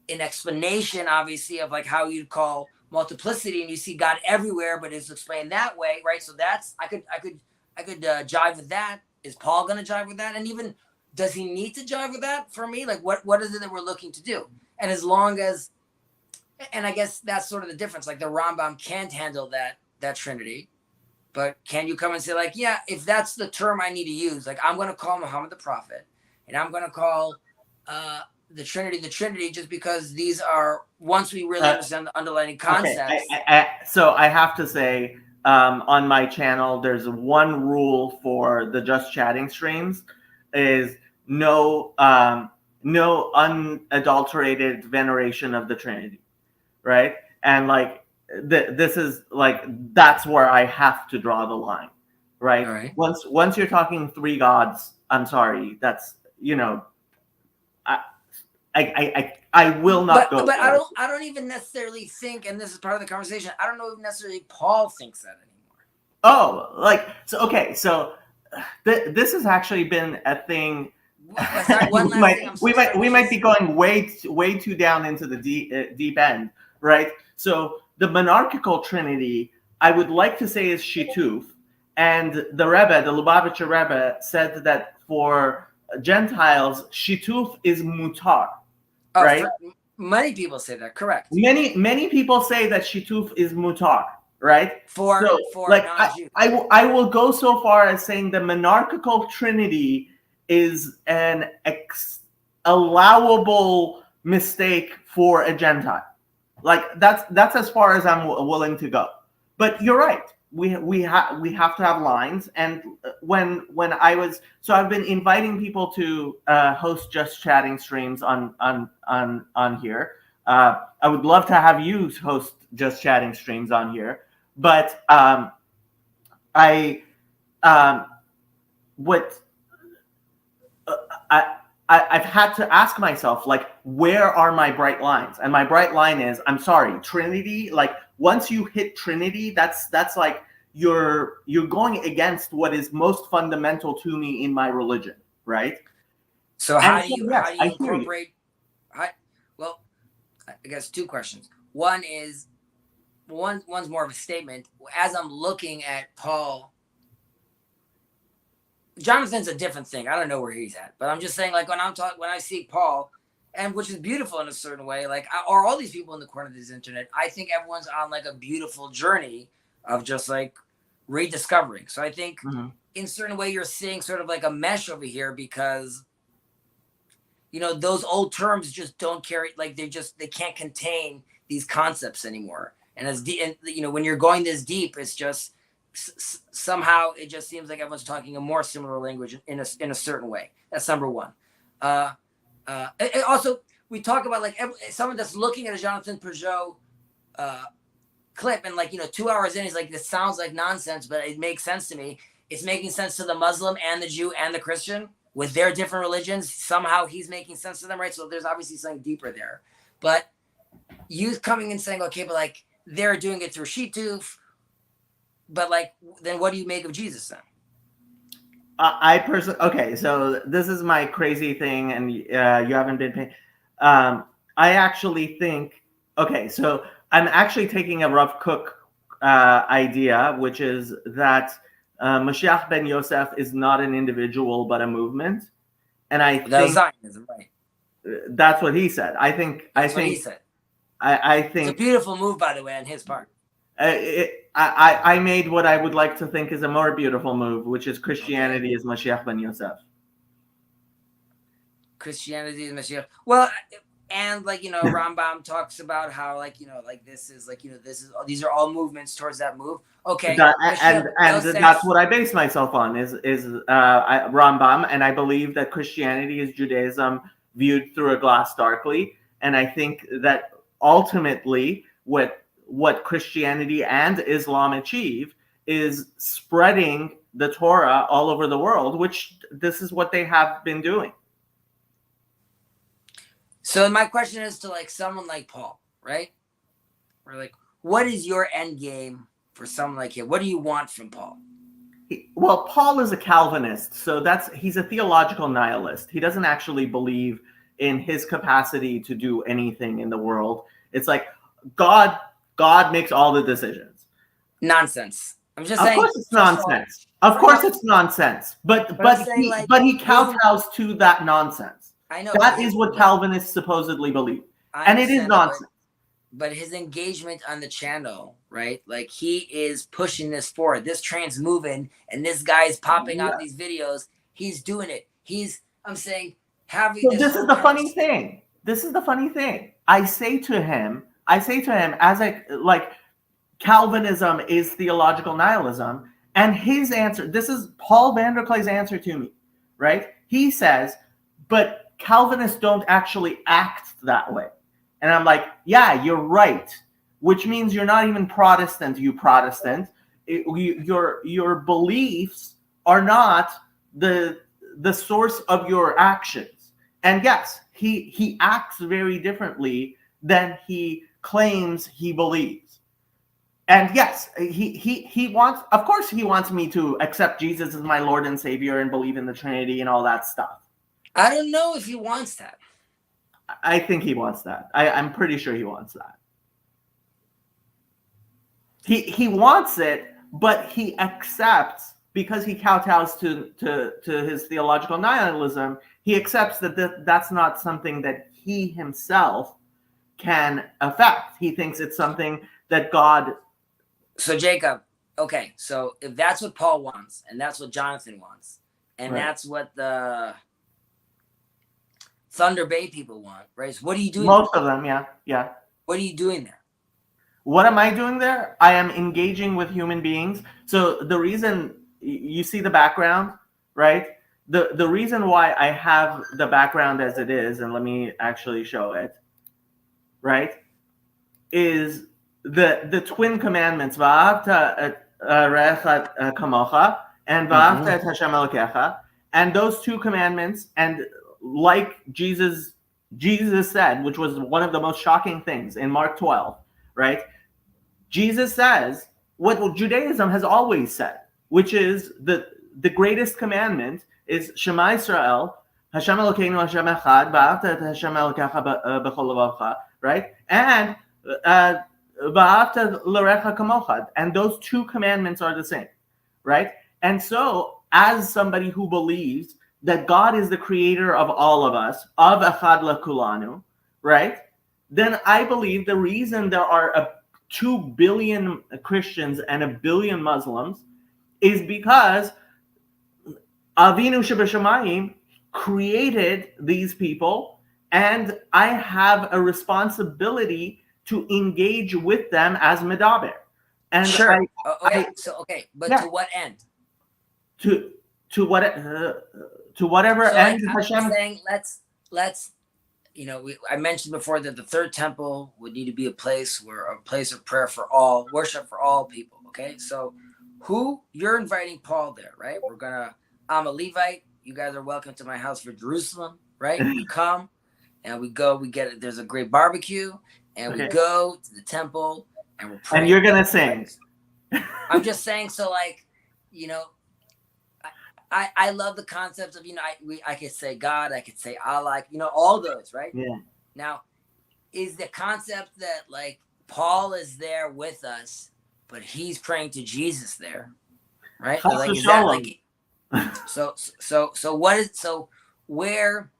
B: an explanation, obviously, of like how you'd call multiplicity, and you see God everywhere, but it's explained that way, right? So that's I could jive with that. Is Paul going to jive with that? And even does he need to jive with that for me? Like what is it that we're looking to do? And as long as, and I guess that's sort of the difference. Like the Rambam can't handle that Trinity. But can you come and say like, yeah, if that's the term I need to use, like I'm going to call Muhammad the prophet, and I'm going to call the Trinity, just because these are, once we really understand the underlying concepts.
A: Okay. So I have to say, on my channel, there's one rule for the Just Chatting streams, is no unadulterated veneration of the Trinity, right? And like, this is like, that's where I have to draw the line, right?
B: All right.
A: Once you're talking three gods, I'm sorry, that's I will not go.
B: But I don't even necessarily think, and this is part of the conversation, I don't know if necessarily Paul thinks that anymore.
A: Oh, like so. Okay, so this has actually been a thing. We might be going way too down into the deep end, right? So the Monarchical Trinity, I would like to say, is Shituf, and the Rebbe, the Lubavitcher Rebbe, said that for Gentiles, Shituf is mutar, right?
B: Many people say that, correct?
A: Many people say that Shituf is mutar, right?
B: For
A: like I will go so far as saying the Monarchical Trinity is an allowable mistake for a Gentile. Like that's as far as I'm willing to go. But you're right. We have to have lines. And when I've been inviting people to host Just Chatting streams on here. I would love to have you host Just Chatting streams on here. But I what I I've had to ask myself, like, where are my bright lines? And my bright line is, I'm sorry, Trinity. Like, once you hit Trinity, that's like you're going against what is most fundamental to me in my religion, right?
B: So how do you
A: I hear you.
B: incorporate? Well, I guess two questions. One's more of a statement. As I'm looking at Paul, Jonathan's a different thing. I don't know where he's at, but I'm just saying, like, when I see Paul, and which is beautiful in a certain way, like, or all these people in the corner of this internet, I think everyone's on like a beautiful journey of just like rediscovering. So I think in a certain way you're seeing sort of like a mesh over here, because those old terms just don't carry, like they can't contain these concepts anymore. And when you're going this deep, it's just somehow it just seems like everyone's talking a more similar language in a certain way. That's number one. Also, we talk about like someone that's looking at a Jonathan Peugeot clip, and like 2 hours in, he's like, this sounds like nonsense, but it makes sense to me. It's making sense to the Muslim and the Jew and the Christian with their different religions. Somehow he's making sense to them, right? So there's obviously something deeper there. But you coming and saying, okay, but like they're doing it through Shituf, but like, then what do you make of Jesus then?
A: Okay, so this is my crazy thing, and you haven't been paying. I actually think, okay, so I'm actually taking a Rav Kook idea, which is that Mashiach ben Yosef is not an individual but a movement, and I think
B: Zionism, right?
A: That's what he said. I think
B: what he said.
A: I think
B: it's a beautiful move, by the way, on his part.
A: I made what I would like to think is a more beautiful move, which is Christianity is Mashiach ben Yosef.
B: Christianity is Mashiach. Well, and like Rambam talks about how like this is these are all movements towards that move. Okay,
A: and that's what I base myself on is Rambam, and I believe that Christianity is Judaism viewed through a glass darkly, and I think that ultimately what Christianity and Islam achieve is spreading the Torah all over the world, which this is what they have been doing.
B: So my question is to like someone like Paul, right? Or like, what is your end game for someone like him? What do you want from Paul?
A: Well, Paul is a Calvinist, so he's a theological nihilist. He doesn't actually believe in his capacity to do anything in the world. It's like God makes all the decisions.
B: Nonsense. I'm just saying.
A: Of course it's nonsense. Of course it's nonsense. But he kowtows to that nonsense.
B: I know.
A: That is what Calvinists supposedly believe. And it is nonsense.
B: But his engagement on the channel, right? Like he is pushing this forward. This trans moving, and this guy is popping out these videos. He's doing it. I'm saying, having
A: this is the funny thing. This is the funny thing. I say to him, as Calvinism is theological nihilism, and his answer, this is Paul Vanderklay's answer to me, right? He says, but Calvinists don't actually act that way. And I'm like, yeah, you're right, which means you're not even Protestant, you Protestant. Your beliefs are not the source of your actions. And yes, he acts very differently than he claims he believes. And yes, he wants, of course he wants me to accept Jesus as my Lord and Savior and believe in the Trinity and all that stuff.
B: I don't know if he wants that.
A: I think he wants that. I'm pretty sure he wants that. He wants it, but he accepts, because he kowtows to his theological nihilism, he accepts that that's not something that he himself can affect. He thinks it's something that God...
B: So Jacob, okay, so if that's what Paul wants, and that's what Jonathan wants, and that's what the Thunder Bay people want, right? So what are you doing?
A: Most of them, yeah.
B: What are you doing there?
A: What am I doing there? I am engaging with human beings. So the reason you see the background, right? The reason why I have the background as it is, and let me actually show it, right? Is the twin commandments, va'avta et re'echa kamocha, and va'avta et Hashem Elokecha, and those two commandments, and like Jesus said, which was one of the most shocking things in Mark 12, right? Jesus says what Judaism has always said, which is the greatest commandment is Shema Yisrael, Hashem Elokeinu Hashem Echad, va'avta et Hashem Elokecha b'chol levavecha, right? And va'avta l'recha kamocha, and those two commandments are the same, right? And so, as somebody who believes that God is the creator of all of us, of echad lekulanu, right? Then I believe the reason there are 2 billion Christians and 1 billion Muslims is because Avinu Shebashamayim created these people, and I have a responsibility to engage with them as medaber. And
B: sure. But
A: yeah.
B: To what end?
A: To whatever
B: so
A: end
B: Hashem. Saying let's I mentioned before that the third temple would need to be a place of prayer for all, worship for all people. Okay, so you're inviting Paul there, right? I'm a Levite. You guys are welcome to my house for Jerusalem, right? We come and we go. We get it. There's a great barbecue, and we go to the temple and we're praying.
A: And you're gonna sing.
B: I'm just saying. So I love the concept of, I could say God, I could say Allah, all those, right?
A: Yeah.
B: Now, is the concept that Paul is there with us, but he's praying to Jesus there, right? Is that so where,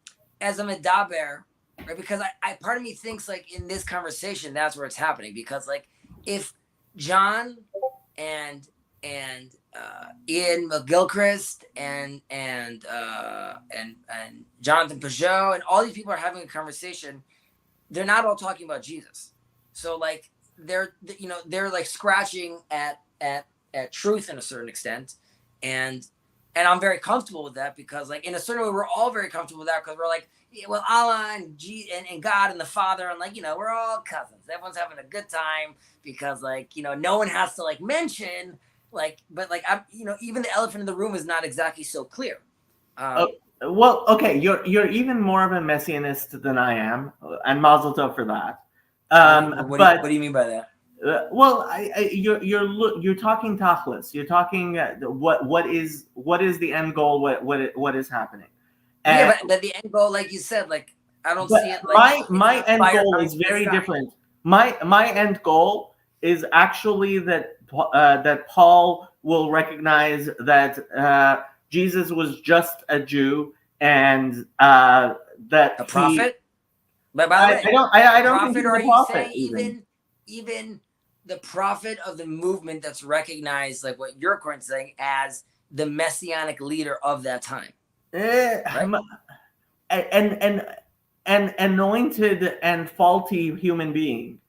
B: as a medaber, right? Because I part of me thinks in this conversation, that's where it's happening, because if John and Ian McGilchrist and Jonathan Peugeot and all these people are having a conversation, they're not all talking about Jesus. So they're scratching at truth in a certain extent, and I'm very comfortable with that, because in a certain way we're all very comfortable with that, because we're Allah and God and the Father, and we're all cousins. Everyone's having a good time, because no one has to mention. I'm, even the elephant in the room is not exactly so clear.
A: Well, okay, you're even more of a messianist than I am, and mazel tov for that.
B: What do you mean by that?
A: Well, you're talking tachlis. You're talking what is the end goal? What is happening?
B: And, but the end goal, like you said, I don't see it.
A: My end goal is very different. My end goal is actually that Paul will recognize that Jesus was just a Jew, and that
B: a prophet. But by the way,
A: I don't
B: prophet,
A: think
B: or are
A: you
B: saying even the prophet of the movement that's recognized, what you're currently saying, as the messianic leader of that time, right?
A: An anointed and faulty human being,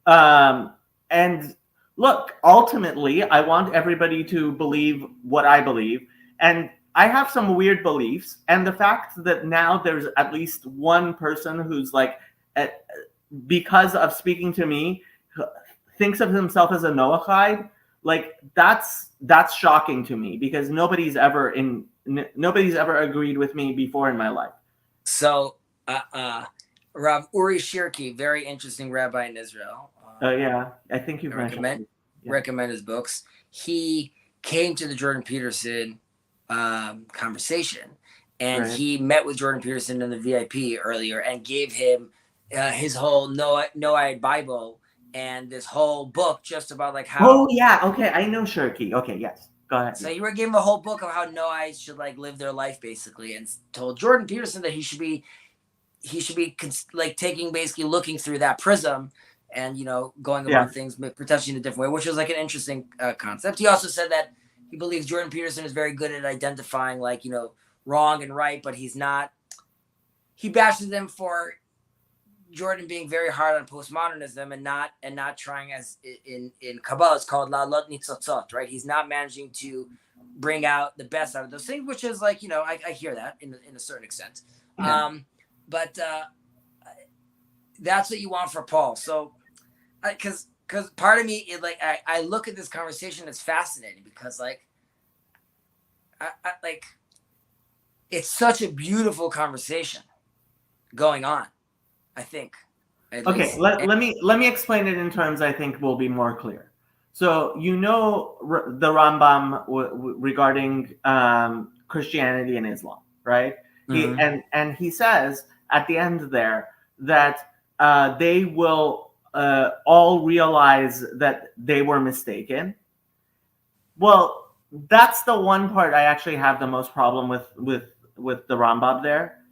A: and look, ultimately, I want everybody to believe what I believe. And I have some weird beliefs. And the fact that now there's at least one person who's because of speaking to me, thinks of himself as a Noahide, that's shocking to me, because nobody's ever agreed with me before in my life.
B: So, Rav Uri Shirky, very interesting rabbi in Israel.
A: Yeah, I think you've
B: recommend his books. He came to the Jordan Peterson conversation, and he met with Jordan Peterson in the VIP earlier and gave him his whole Noahide Bible and this whole book just about how.
A: Oh yeah, okay, I know Shirky. Okay, yes, go ahead.
B: So you were giving him a whole book of how Noahides should live their life, basically, and told Jordan Peterson that he should be taking, basically looking through that prism and going about things potentially in a different way, which was an interesting concept. He also said that he believes Jordan Peterson is very good at identifying wrong and right, but he's not. He bashes them for Jordan being very hard on postmodernism and not trying, as in Kabbalah it's called la'alot nitzotzot, right? He's not managing to bring out the best out of those things, which is like, I hear that in a certain extent.
A: Yeah.
B: But that's what you want for Paul. So, because part of me, I look at this conversation as fascinating because like, like, it's such a beautiful conversation going on, I think.
A: Okay, let me explain it in terms I think will be more clear. So the Rambam regarding Christianity and Islam, right?
B: Mm-hmm.
A: And he says at the end there that they will all realize that they were mistaken. Well, that's the one part I actually have the most problem with the Rambam there,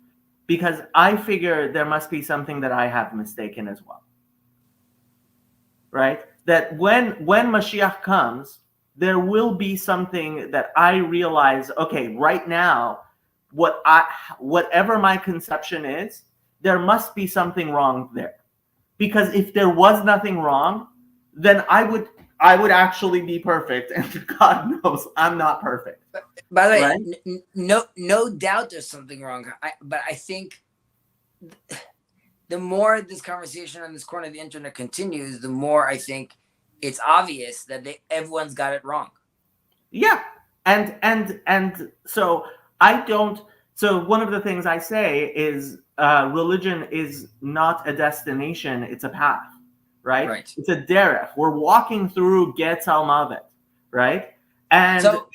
A: because I figure there must be something that I have mistaken as well. Right? That when Mashiach comes, there will be something that I realize, okay, right now, whatever my conception is, there must be something wrong there. Because if there was nothing wrong, then I would actually be perfect, and God knows I'm not perfect.
B: By the way,
A: right?
B: No doubt there's something wrong. But I think the more this conversation on this corner of the internet continues, the more I think it's obvious that everyone's got it wrong.
A: Yeah, and so I don't. So one of the things I say is religion is not a destination; it's a path, right?
B: Right.
A: It's a derech. We're walking through Getz al Mavet, right? And so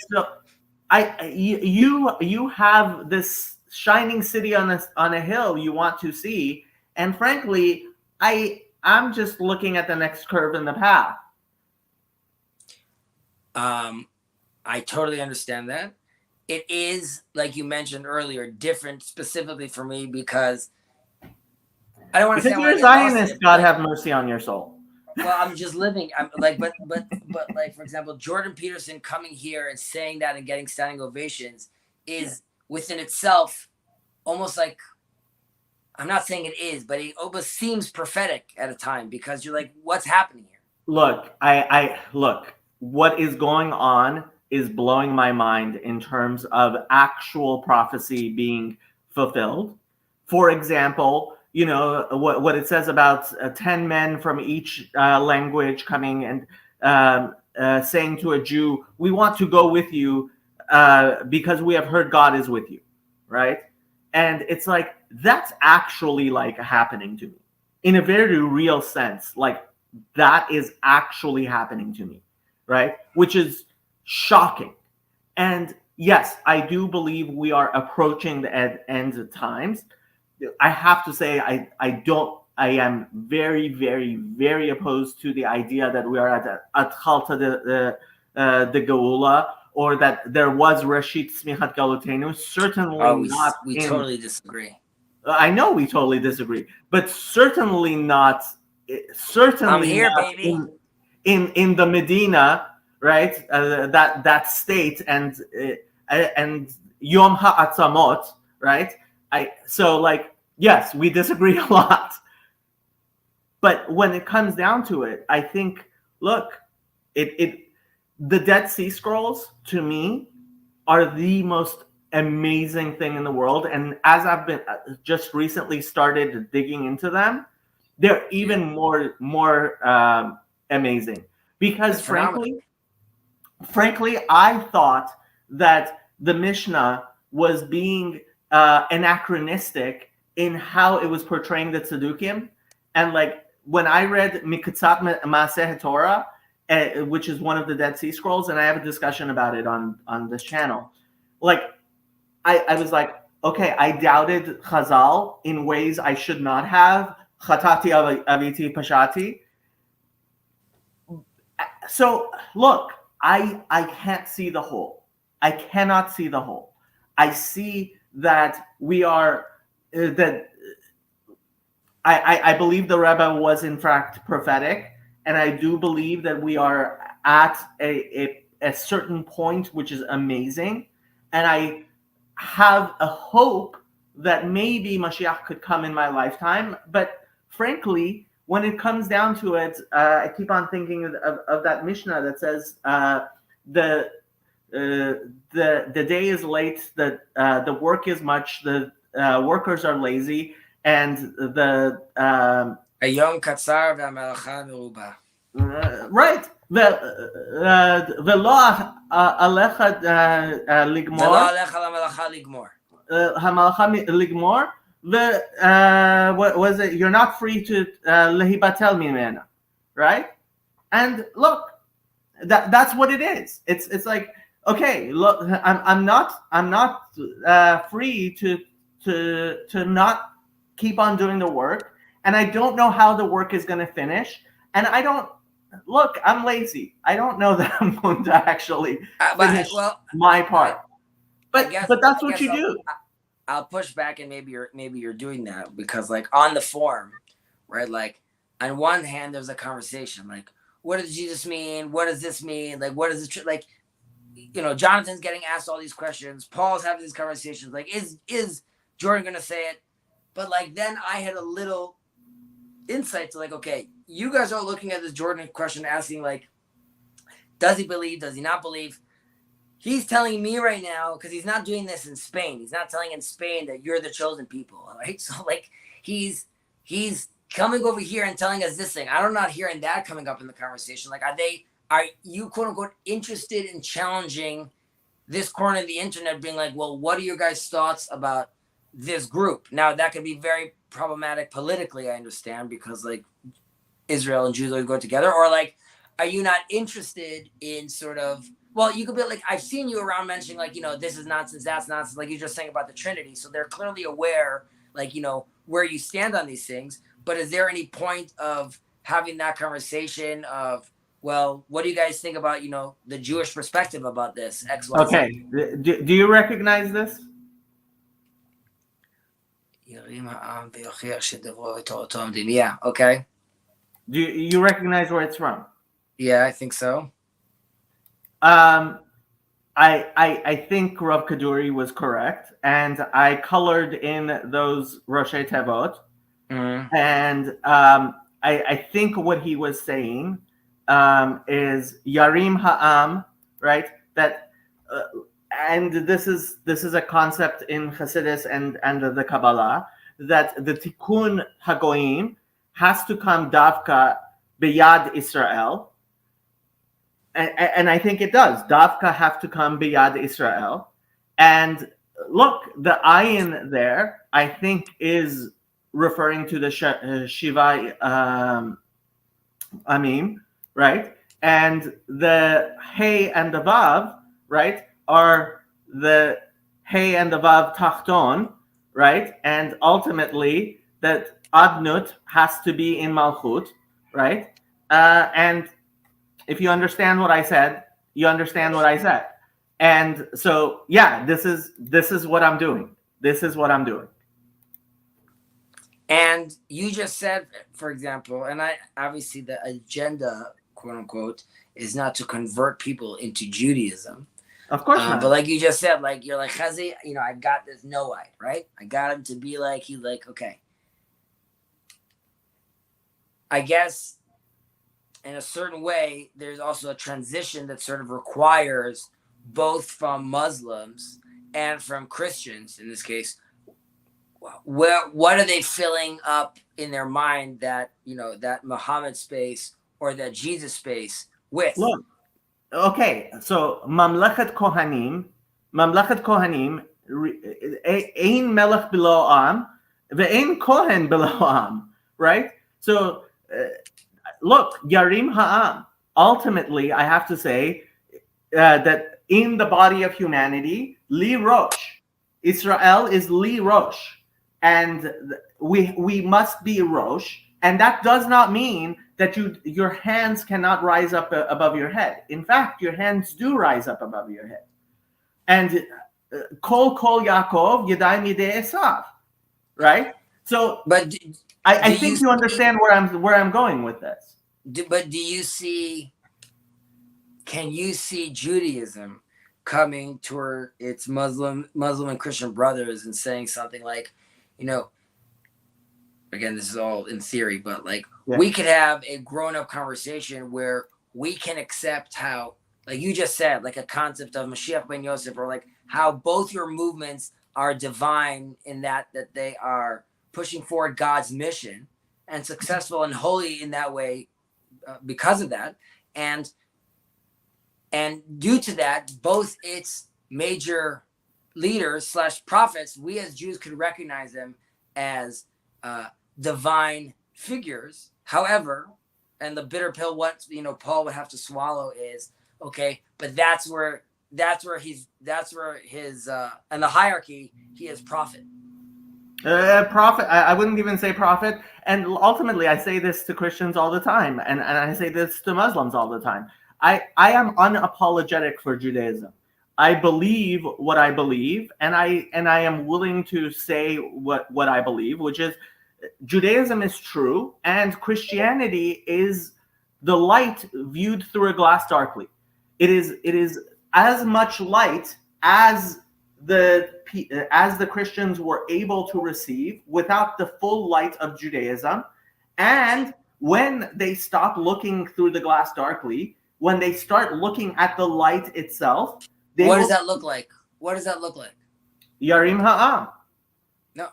A: you have this shining city on a hill you want to see, and frankly, I'm just looking at the next curve in the path.
B: I totally understand that. It is, like you mentioned earlier, different specifically for me because I don't want to say
A: you're a Zionist. God have mercy on your soul.
B: Well, I'm just living. I'm like, but like, for example, Jordan Peterson coming here and saying that and getting standing ovations is within itself almost like, I'm not saying it is, but it almost seems prophetic at a time because you're like, what's happening here?
A: Look, I look, what is going on is blowing my mind in terms of actual prophecy being fulfilled. For example, what it says about 10 men from each language coming and saying to a Jew, we want to go with you because we have heard God is with you, right? And it's like, that's actually like happening to me in a very real sense. Like, that is actually happening to me, right? Which is shocking. And yes, I do believe we are approaching the end of times. I have to say, I am very, very, very opposed to the idea that we are at Atchalta the Geula, or that there was Rashit Smichat Galutenu. Certainly not.
B: We totally disagree.
A: I know we totally disagree, but certainly not. I'm here, not baby. In the Medina, right? That state and Yom HaAtzamot, right? So like, yes, we disagree a lot, but when it comes down to it, I think, look, the Dead Sea Scrolls to me are the most amazing thing in the world, and as I've been just recently started digging into them, they're even more amazing because frankly, I thought that the Mishnah was being anachronistic in how it was portraying the Tzedukim, and like when I read Mikutzat Maaseh Torah, which is one of the Dead Sea Scrolls, and I have a discussion about it on this channel, like I was like, okay, I doubted Chazal in ways I should not have. Chatati aviti pashati. So look, I can't see the whole. I cannot see the whole. I see that we are that I believe the Rebbe was in fact prophetic, and I do believe that we are at a certain point which is amazing, and I have a hope that maybe Mashiach could come in my lifetime. But frankly, when it comes down to it, I keep on thinking of that Mishnah that says the the day is late, the work is much, the workers are lazy, and the
B: Hayom katzar v'hamelacha meruba.
A: right, the law alecha ligmor,
B: V'lo alecha lamelacha ligmor.
A: hamalacha ligmor. What was it? You're not free to lehibatel mimena, right? And look, that's what it is. It's like, okay, look, I'm not free to not keep on doing the work, and I don't know how the work is going to finish, and I don't look. I'm lazy. I don't know that I'm going to actually finish my part. But that's what you do.
B: I'll push back, and maybe you're doing that because, like, on the form, right? Like, on one hand, there's a conversation like, what does Jesus mean? What does this mean? Like, what is it? Like, you know, Jonathan's getting asked all these questions. Paul's having these conversations. Like, is Jordan gonna say it? But like, then I had a little insight to like, okay, you guys are looking at this Jordan question, asking like, does he believe? Does he not believe? He's telling me right now, because he's not doing this in Spain. He's not telling in Spain that you're the chosen people, right? So like, he's coming over here and telling us this thing. I'm not hearing that coming up in the conversation. Like, are you quote unquote interested in challenging this corner of the internet, being like, well, what are your guys' thoughts about this group? Now that could be very problematic politically, I understand, because like Israel and Judaism go together. Or like, are you not interested in sort of, well, you could be like, I've seen you around mentioning like, you know, this is nonsense, that's nonsense, like you're just saying about the Trinity. So they're clearly aware, like, you know, where you stand on these things. But is there any point of having that conversation of, well, what do you guys think about, you know, the Jewish perspective about this? X, Y, Z?
A: Okay, do you recognize this?
B: Yeah, okay.
A: Do you recognize where it's from?
B: Yeah, I think so.
A: I think Rav Kaduri was correct, and I colored in those Roshei Tevot, and I think what he was saying is Yarim Ha'am, right? That and this is a concept in Hasidus and the Kabbalah, that the Tikkun Hagoyim has to come davka biyad Israel. And I think it does. Davka have to come biyad Israel. And look, the ayin there, I think, is referring to the Shiva Amim, right? And the Hey and the Vav, right, are the Hey and the Vav Tachton, right? And ultimately, that Adnut has to be in Malchut, right? And if you understand what I said, you understand what I said. And so, yeah, this is what I'm doing. This is what I'm doing.
B: And you just said, for example, and I obviously the agenda, quote unquote, is not to convert people into Judaism.
A: Of course not.
B: But like you just said, like you're like, Chezi, you know, I've got this Noahide, right? I got him to be like, he's like, okay. I guess in a certain way, there's also a transition that sort of requires both from Muslims and from Christians, in this case, what are they filling up in their mind that, you know, that Muhammad space or that Jesus space with?
A: Look, okay, so Mamlechet Kohanim, ein melech below am, ve'ein kohen below am, right? So look, Yarim Ha'am. Ultimately, I have to say that in the body of humanity, Li Rosh, Israel is Li Rosh. And we must be Rosh, and that does not mean that your hands cannot rise up above your head. In fact, your hands do rise up above your head. And Kol Yaakov Yadai Midei Esav, right? So,
B: but
A: I think you understand where I'm going with this.
B: But do you see? Can you see Judaism coming toward its Muslim and Christian brothers and saying something like, you know, again, this is all in theory, but like
A: Yeah.
B: we could have a grown-up conversation where we can accept how, like you just said, like a concept of Mashiach ben Yosef, or like how both your movements are divine in that they are pushing forward God's mission and successful and holy in that way because of that. And due to that, both its major leaders / prophets, we as Jews could recognize them as divine figures. However, and the bitter pill, what Paul would have to swallow is, okay, but that's where his and the hierarchy, he is prophet.
A: Prophet. I wouldn't even say prophet. And ultimately, I say this to Christians all the time, and I say this to Muslims all the time. I am unapologetic for Judaism. I believe what I believe, and I am willing to say what I believe, which is Judaism is true, and Christianity is the light viewed through a glass darkly. It is as much light as the Christians were able to receive without the full light of Judaism. And when they stop looking through the glass darkly, when they start looking at the light itself,
B: what does that look like? What does that look like?
A: Yarim Ha'am.
B: No,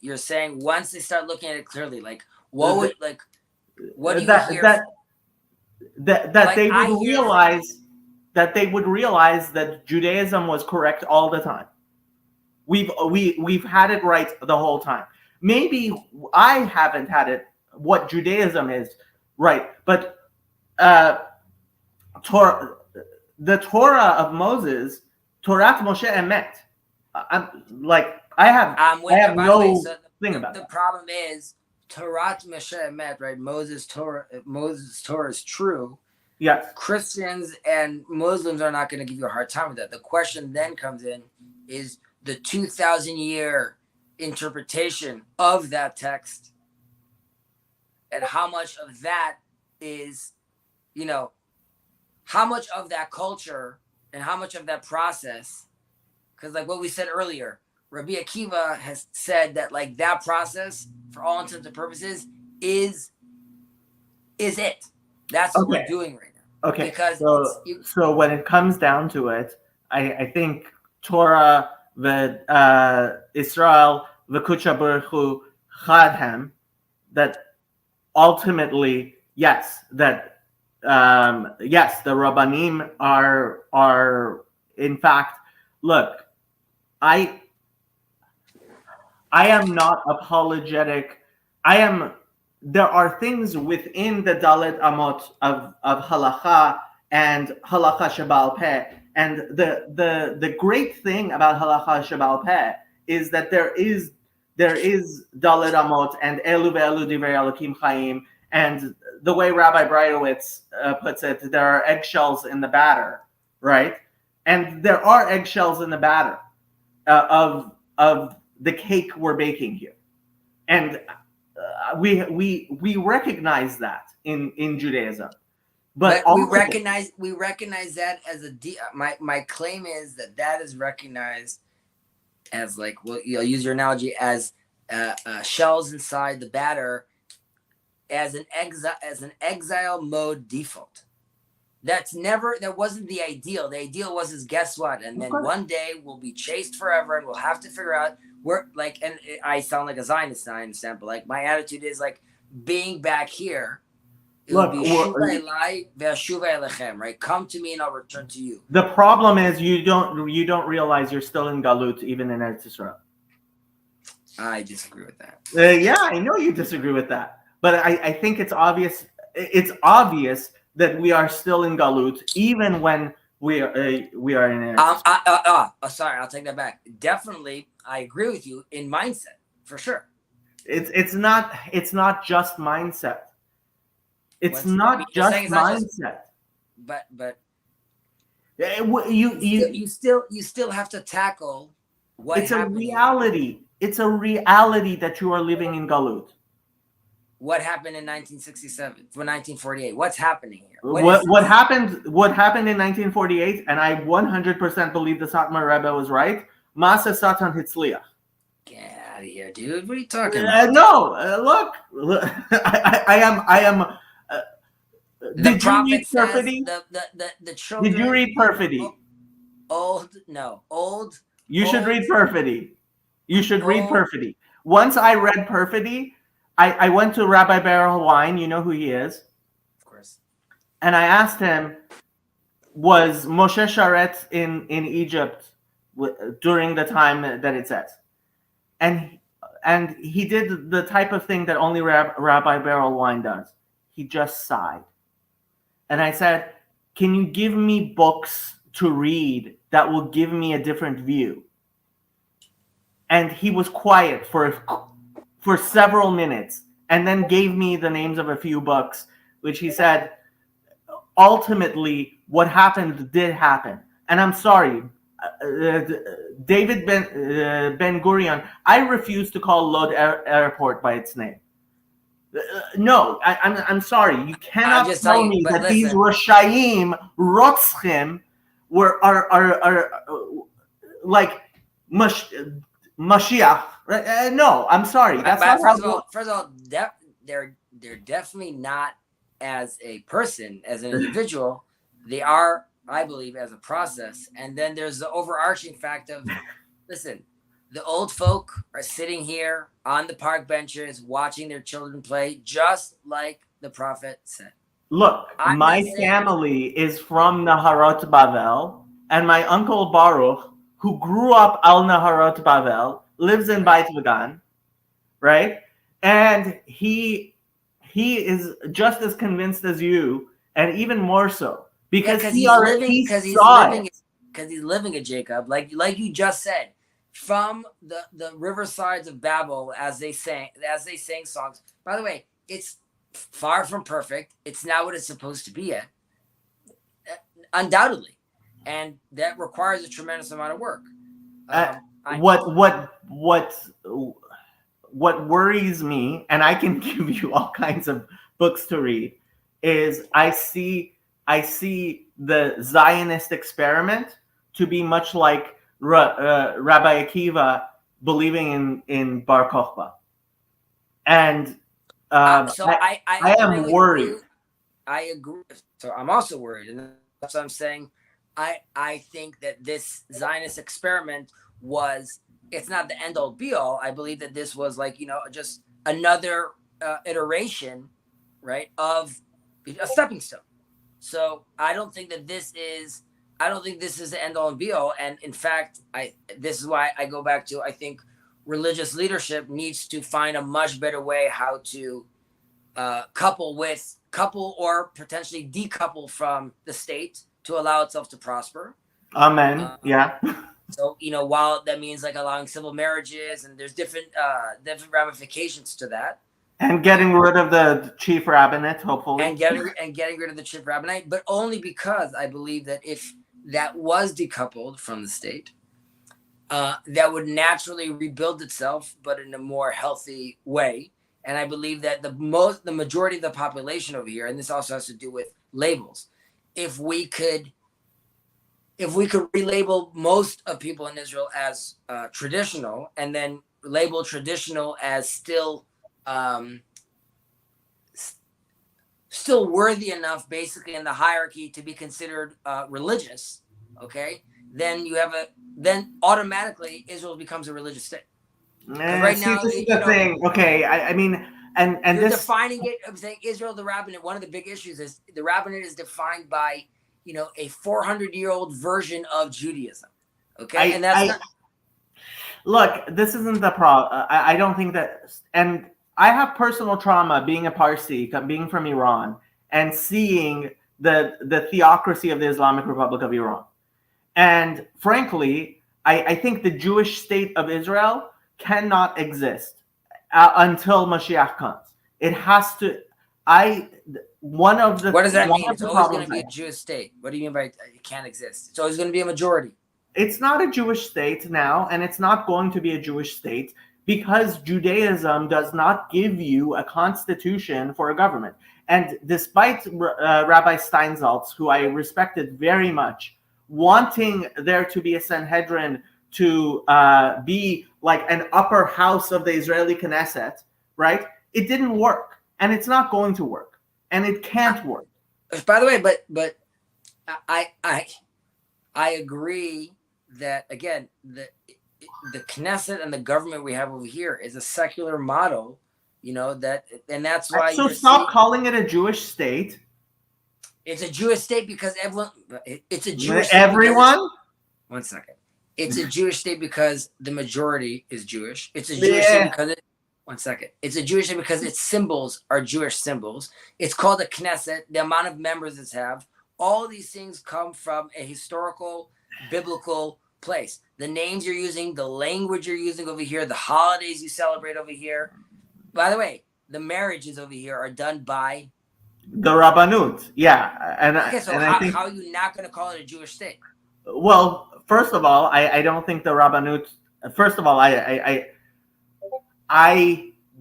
B: you're saying once they start looking at it clearly, like what would like what do you hear?
A: That like, they would realize that that Judaism was correct all the time. We've had it right the whole time. Maybe I haven't had it what Judaism is right, but the Torah of Moses, Torat Moshe Emet. I have no thing about
B: the problem is Torat Moshe Emet, right? Moses Torah is true.
A: Yes.
B: Christians and Muslims are not going to give you a hard time with that. The question then comes in is the 2,000-year interpretation of that text, and how much of that is, how much of that culture and how much of that process, because like what we said earlier, Rabbi Akiva has said that like that process, for all intents and purposes, is it. That's what we're doing right now.
A: Okay.
B: Because
A: so when it comes down to it, I think Torah, Israel, v'kucha baruch chadhem, that ultimately, yes, that yes, the Rabbanim are in fact, look, I am not apologetic. There are things within the Dalet Amot of halacha and halacha shebal peh, and the great thing about halacha shebal peh is that there is Dalet Amot and elu ve'elu divrei Elokim Chaim, and the way Rabbi Breitowitz puts it, there are eggshells in the batter, right? And there are eggshells in the batter of the cake we're baking here, and we recognize that in Judaism, but
B: we recognize that as my claim is that is recognized as, like, well, you'll use your analogy as shells inside the batter as an exile mode default. That wasn't the ideal. The ideal was guess what? And then one day we'll be chased forever, and we'll have to figure out where. Like, and I sound like a Zionist, I understand, but like my attitude is like being back here. It would be right? Come to me and I'll return to you.
A: The problem is you don't realize you're still in Galut, even in Eretz Yisrael.
B: I disagree with that.
A: Yeah, I know you disagree with that, but I think it's obvious. It's obvious that we are still in Galut, even when we are in Eretz.
B: Sorry, I'll take that back. Definitely, I agree with you in mindset, for sure.
A: It's not just mindset. It's not just mindset.
B: But
A: you
B: still have to tackle what
A: it's happened. It's a reality that you are living in Galut.
B: What happened in 1967 for 1948? What's happening here?
A: What happened in 1948? And I 100% believe the Satmar Rebbe was right. Masa Satan Hitzliach.
B: Yeah, of here, dude. What are you talking about?
A: No, look, I am.
B: The
A: Did you
B: prophet
A: read
B: says
A: Perfidy?
B: the children.
A: Did you read Perfidy?
B: Old.
A: You should
B: old,
A: read Perfidy. You should read
B: old.
A: Perfidy. Once I read Perfidy, I went to Rabbi Beryl Wine. You know who he is?
B: Of course.
A: And I asked him, was Moshe Sharet in Egypt during the time that it says? And he did the type of thing that only Rabbi Beryl Wine does. He just sighed. And I said, can you give me books to read that will give me a different view? And he was quiet for several minutes and then gave me the names of a few books, which he said, ultimately, what happened did happen. And I'm sorry, David Ben Gurion, I refuse to call Lod Airport by its name. No, I'm sorry. You cannot tell me that these Roshaim, Rotzchim, are like Mashiach. No, I'm sorry. That's not
B: first of all, they're definitely not as a person, as an individual. They are, I believe, as a process. And then there's the overarching fact of, listen, the old folk are sitting here on the park benches watching their children play, just like the prophet said.
A: Look, my family is from Naharot Bavel, and my uncle Baruch, who grew up al Naharot Bavel, lives in Beit Vegan, right? And he is just as convinced as you, and even more so, because he's
B: living at Jacob, like you just said, from the riversides of Babel, as they sang songs. By the way, it's far from perfect. It's not what it's supposed to be yet, undoubtedly, and that requires a tremendous amount of work.
A: What worries me, and I can give you all kinds of books to read, is I see the Zionist experiment to be much like Rabbi Akiva believing in Bar Kokhba. And I am worried.
B: I agree. So I'm also worried. And that's what I'm saying. I think that this Zionist experiment it's not the end all be all. I believe that this was just another iteration, right, of a stepping stone. So I don't think this is the end all and be all. And in fact, this is why I go back to, I think religious leadership needs to find a much better way how to couple or potentially decouple from the state to allow itself to prosper.
A: Amen. Yeah.
B: So, while that means allowing civil marriages, and there's different ramifications to that.
A: And getting rid of the chief rabbinate, hopefully.
B: And getting rid of the chief rabbinate, but only because I believe that if that was decoupled from the state, that would naturally rebuild itself, but in a more healthy way. And I believe that the majority of the population over here, and this also has to do with labels, if we could relabel most of people in Israel as traditional, and then label traditional as still worthy enough, basically, in the hierarchy to be considered religious, okay, then then automatically Israel becomes a religious state.
A: Right now, this is the thing. Okay, I mean, and
B: you're
A: this
B: defining it. I'm saying Israel, the rabbinate. One of the big issues is the rabbinate is defined by a 400-year-old version of Judaism. Okay, and that's
A: look. This isn't the problem. I don't think that, and I have personal trauma being a Parsi, being from Iran, and seeing the theocracy of the Islamic Republic of Iran. And frankly, I think the Jewish state of Israel cannot exist until Mashiach comes. It has to. What
B: does that mean? It's always going to be a Jewish state. What do you mean by it can't exist? It's always going to be a majority.
A: It's not a Jewish state now, and it's not going to be a Jewish state because Judaism does not give you a constitution for a government. And despite Rabbi Steinsaltz, who I respected very much, wanting there to be a Sanhedrin to be like an upper house of the Israeli Knesset, right? It didn't work, and it's not going to work, and it can't work.
B: By the way, but I agree that, again, the Knesset and the government we have over here is a secular model, and that's why.
A: So stop calling it a Jewish state.
B: It's a Jewish state because everyone. It's a Jewish state.
A: Everyone.
B: One second. It's a Jewish state because the majority is Jewish. It's a Jewish state because one second. It's a Jewish state because its symbols are Jewish symbols. It's called a Knesset. The amount of members it's have. All these things come from a historical, biblical place. The names you're using, the language you're using over here, the holidays you celebrate over here. By the way, the marriages over here are done by
A: the Rabbanut. Yeah.
B: How are you not going to call it a Jewish state?
A: Well, first of all, I don't think the Rabbanut. First of all, I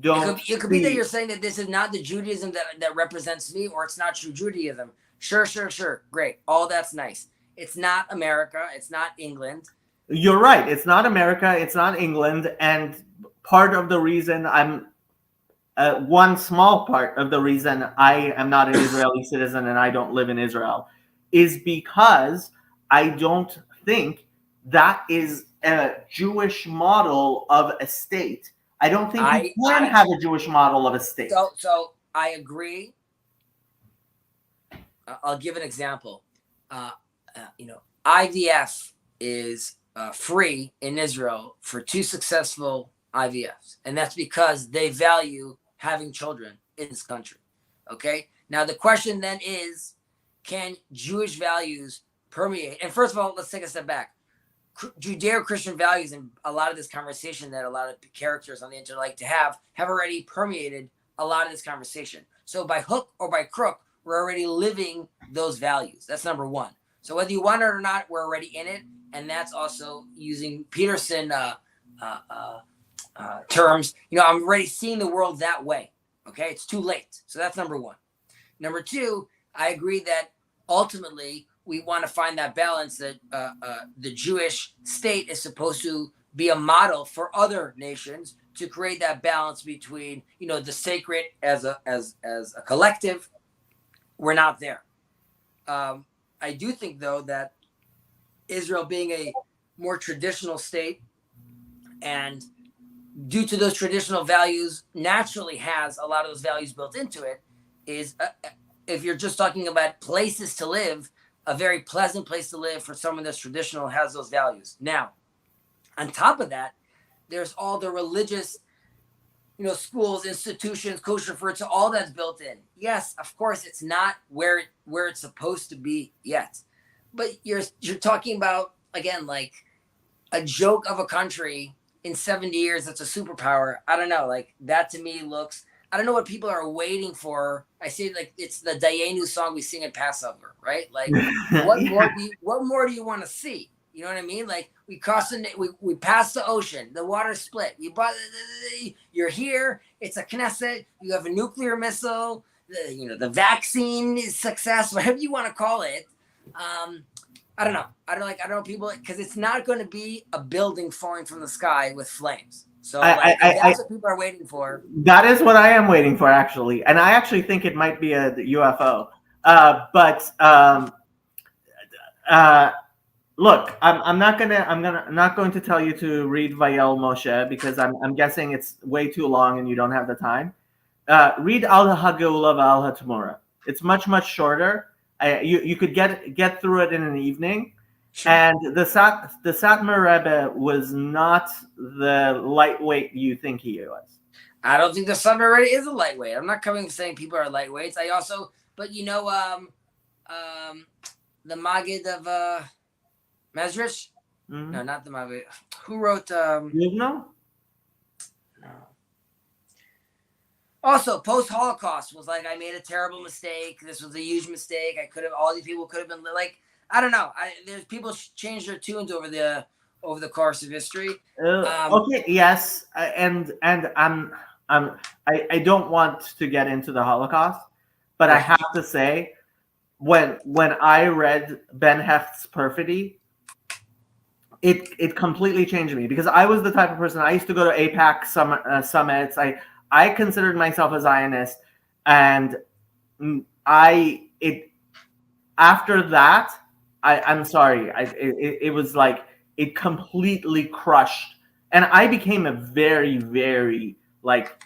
A: don't.
B: It could be that you're saying that this is not the Judaism that represents me, or it's not true Judaism. Sure. Great. All that's nice. It's not America. It's not England.
A: You're right. It's not America. It's not England. And part of the reason one small part of the reason I am not an Israeli citizen and I don't live in Israel is because I don't think that is a Jewish model of a state. I don't think you can have a Jewish model of a state.
B: So I agree. I'll give an example. IVF is free in Israel for 2 successful IVFs, and that's because they value having children in this country. Okay. Now the question then is, can Jewish values permeate? And first of all, let's take a step back. Judeo-Christian values, and a lot of this conversation that a lot of characters on the internet like to have already permeated a lot of this conversation. So by hook or by crook, we're already living those values. That's number one. So whether you want it or not, we're already in it. And that's also using Peterson terms. I'm already seeing the world that way. Okay. It's too late. So that's number one. Number two, I agree that ultimately we want to find that balance that the Jewish state is supposed to be a model for other nations to create that balance between, the sacred as a collective. We're not there. I do think, though, that Israel being a more traditional state, and due to those traditional values, naturally has a lot of those values built into it, is if you're just talking about places to live, a very pleasant place to live for someone that's traditional, has those values. Now, on top of that, there's all the religious, schools, institutions, kosher fruits, all that's built in. Yes, of course, it's not where it's supposed to be yet. But you're talking about, again, like a joke of a country in 70 years that's a superpower. I don't know. Like, that to me looks, I don't know what people are waiting for. I say, like, it's the Dayenu song we sing at Passover, right? Like, what more do you want to see? You know what I mean? Like, we passed the ocean, the water split. You're here. It's a Knesset. You have a nuclear missile. The vaccine is success, whatever you want to call it. I don't know. I don't know people, because it's not going to be a building falling from the sky with flames. So that's what people are waiting for.
A: That is what I am waiting for, actually, and I actually think it might be a UFO. Look, I'm not going to tell you to read Vayel Moshe, because I'm guessing it's way too long and you don't have the time. Read Al HaGeula V'Al HaTamora. It's much shorter. You could get through it in an evening. Sure. And the Satmar Rebbe was not the lightweight you think he was.
B: I don't think the Satmar Rebbe is a lightweight. I'm not coming saying people are lightweights. But the Maggid of Mezrich? Mm-hmm. No, not the Maggid. Who wrote?
A: No.
B: Also, post-Holocaust was like, I made a terrible mistake. This was a huge mistake. All these people could have been like, I don't know. There's people changed their tunes over the course of history.
A: Okay, yes, and I don't want to get into the Holocaust, but I have to say, when I read Ben Heft's Perfidy, it completely changed me, because I was the type of person, I used to go to APAC summits. I considered myself a Zionist, and after that, I'm sorry, it was like it completely crushed, and I became a very, very like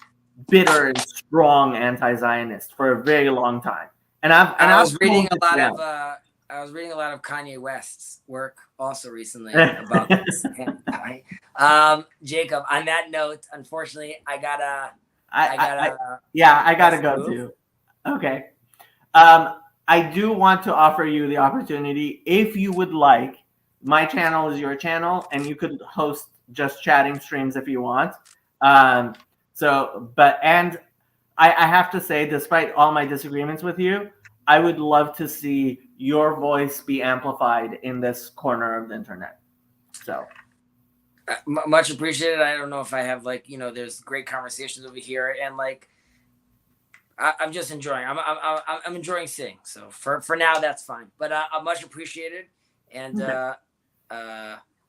A: bitter and strong anti-Zionist for a very long time. And
B: I was reading
A: toned
B: a
A: it
B: lot
A: down.
B: of I was reading a lot of Kanye West's work also recently about this. Jacob, on that note, unfortunately, I gotta
A: I gotta go
B: move.
A: too. Okay. I do want to offer you the opportunity, if you would like. My channel is your channel, and you could host just chatting streams if you want. And I have to say, despite all my disagreements with you, I would love to see your voice be amplified in this corner of the internet. So
B: much appreciated. I don't know if I have there's great conversations over here, and I'm just enjoying. I'm enjoying seeing. So for now, that's fine. But I'm much appreciated, and I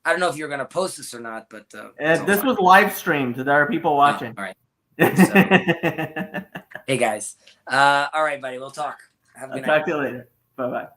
B: don't know if you're gonna post this or not, but
A: this was live streamed. There are people watching.
B: All right. So, hey guys. All right, buddy. We'll talk. Have a good night.
A: Talk to you later. Bye bye.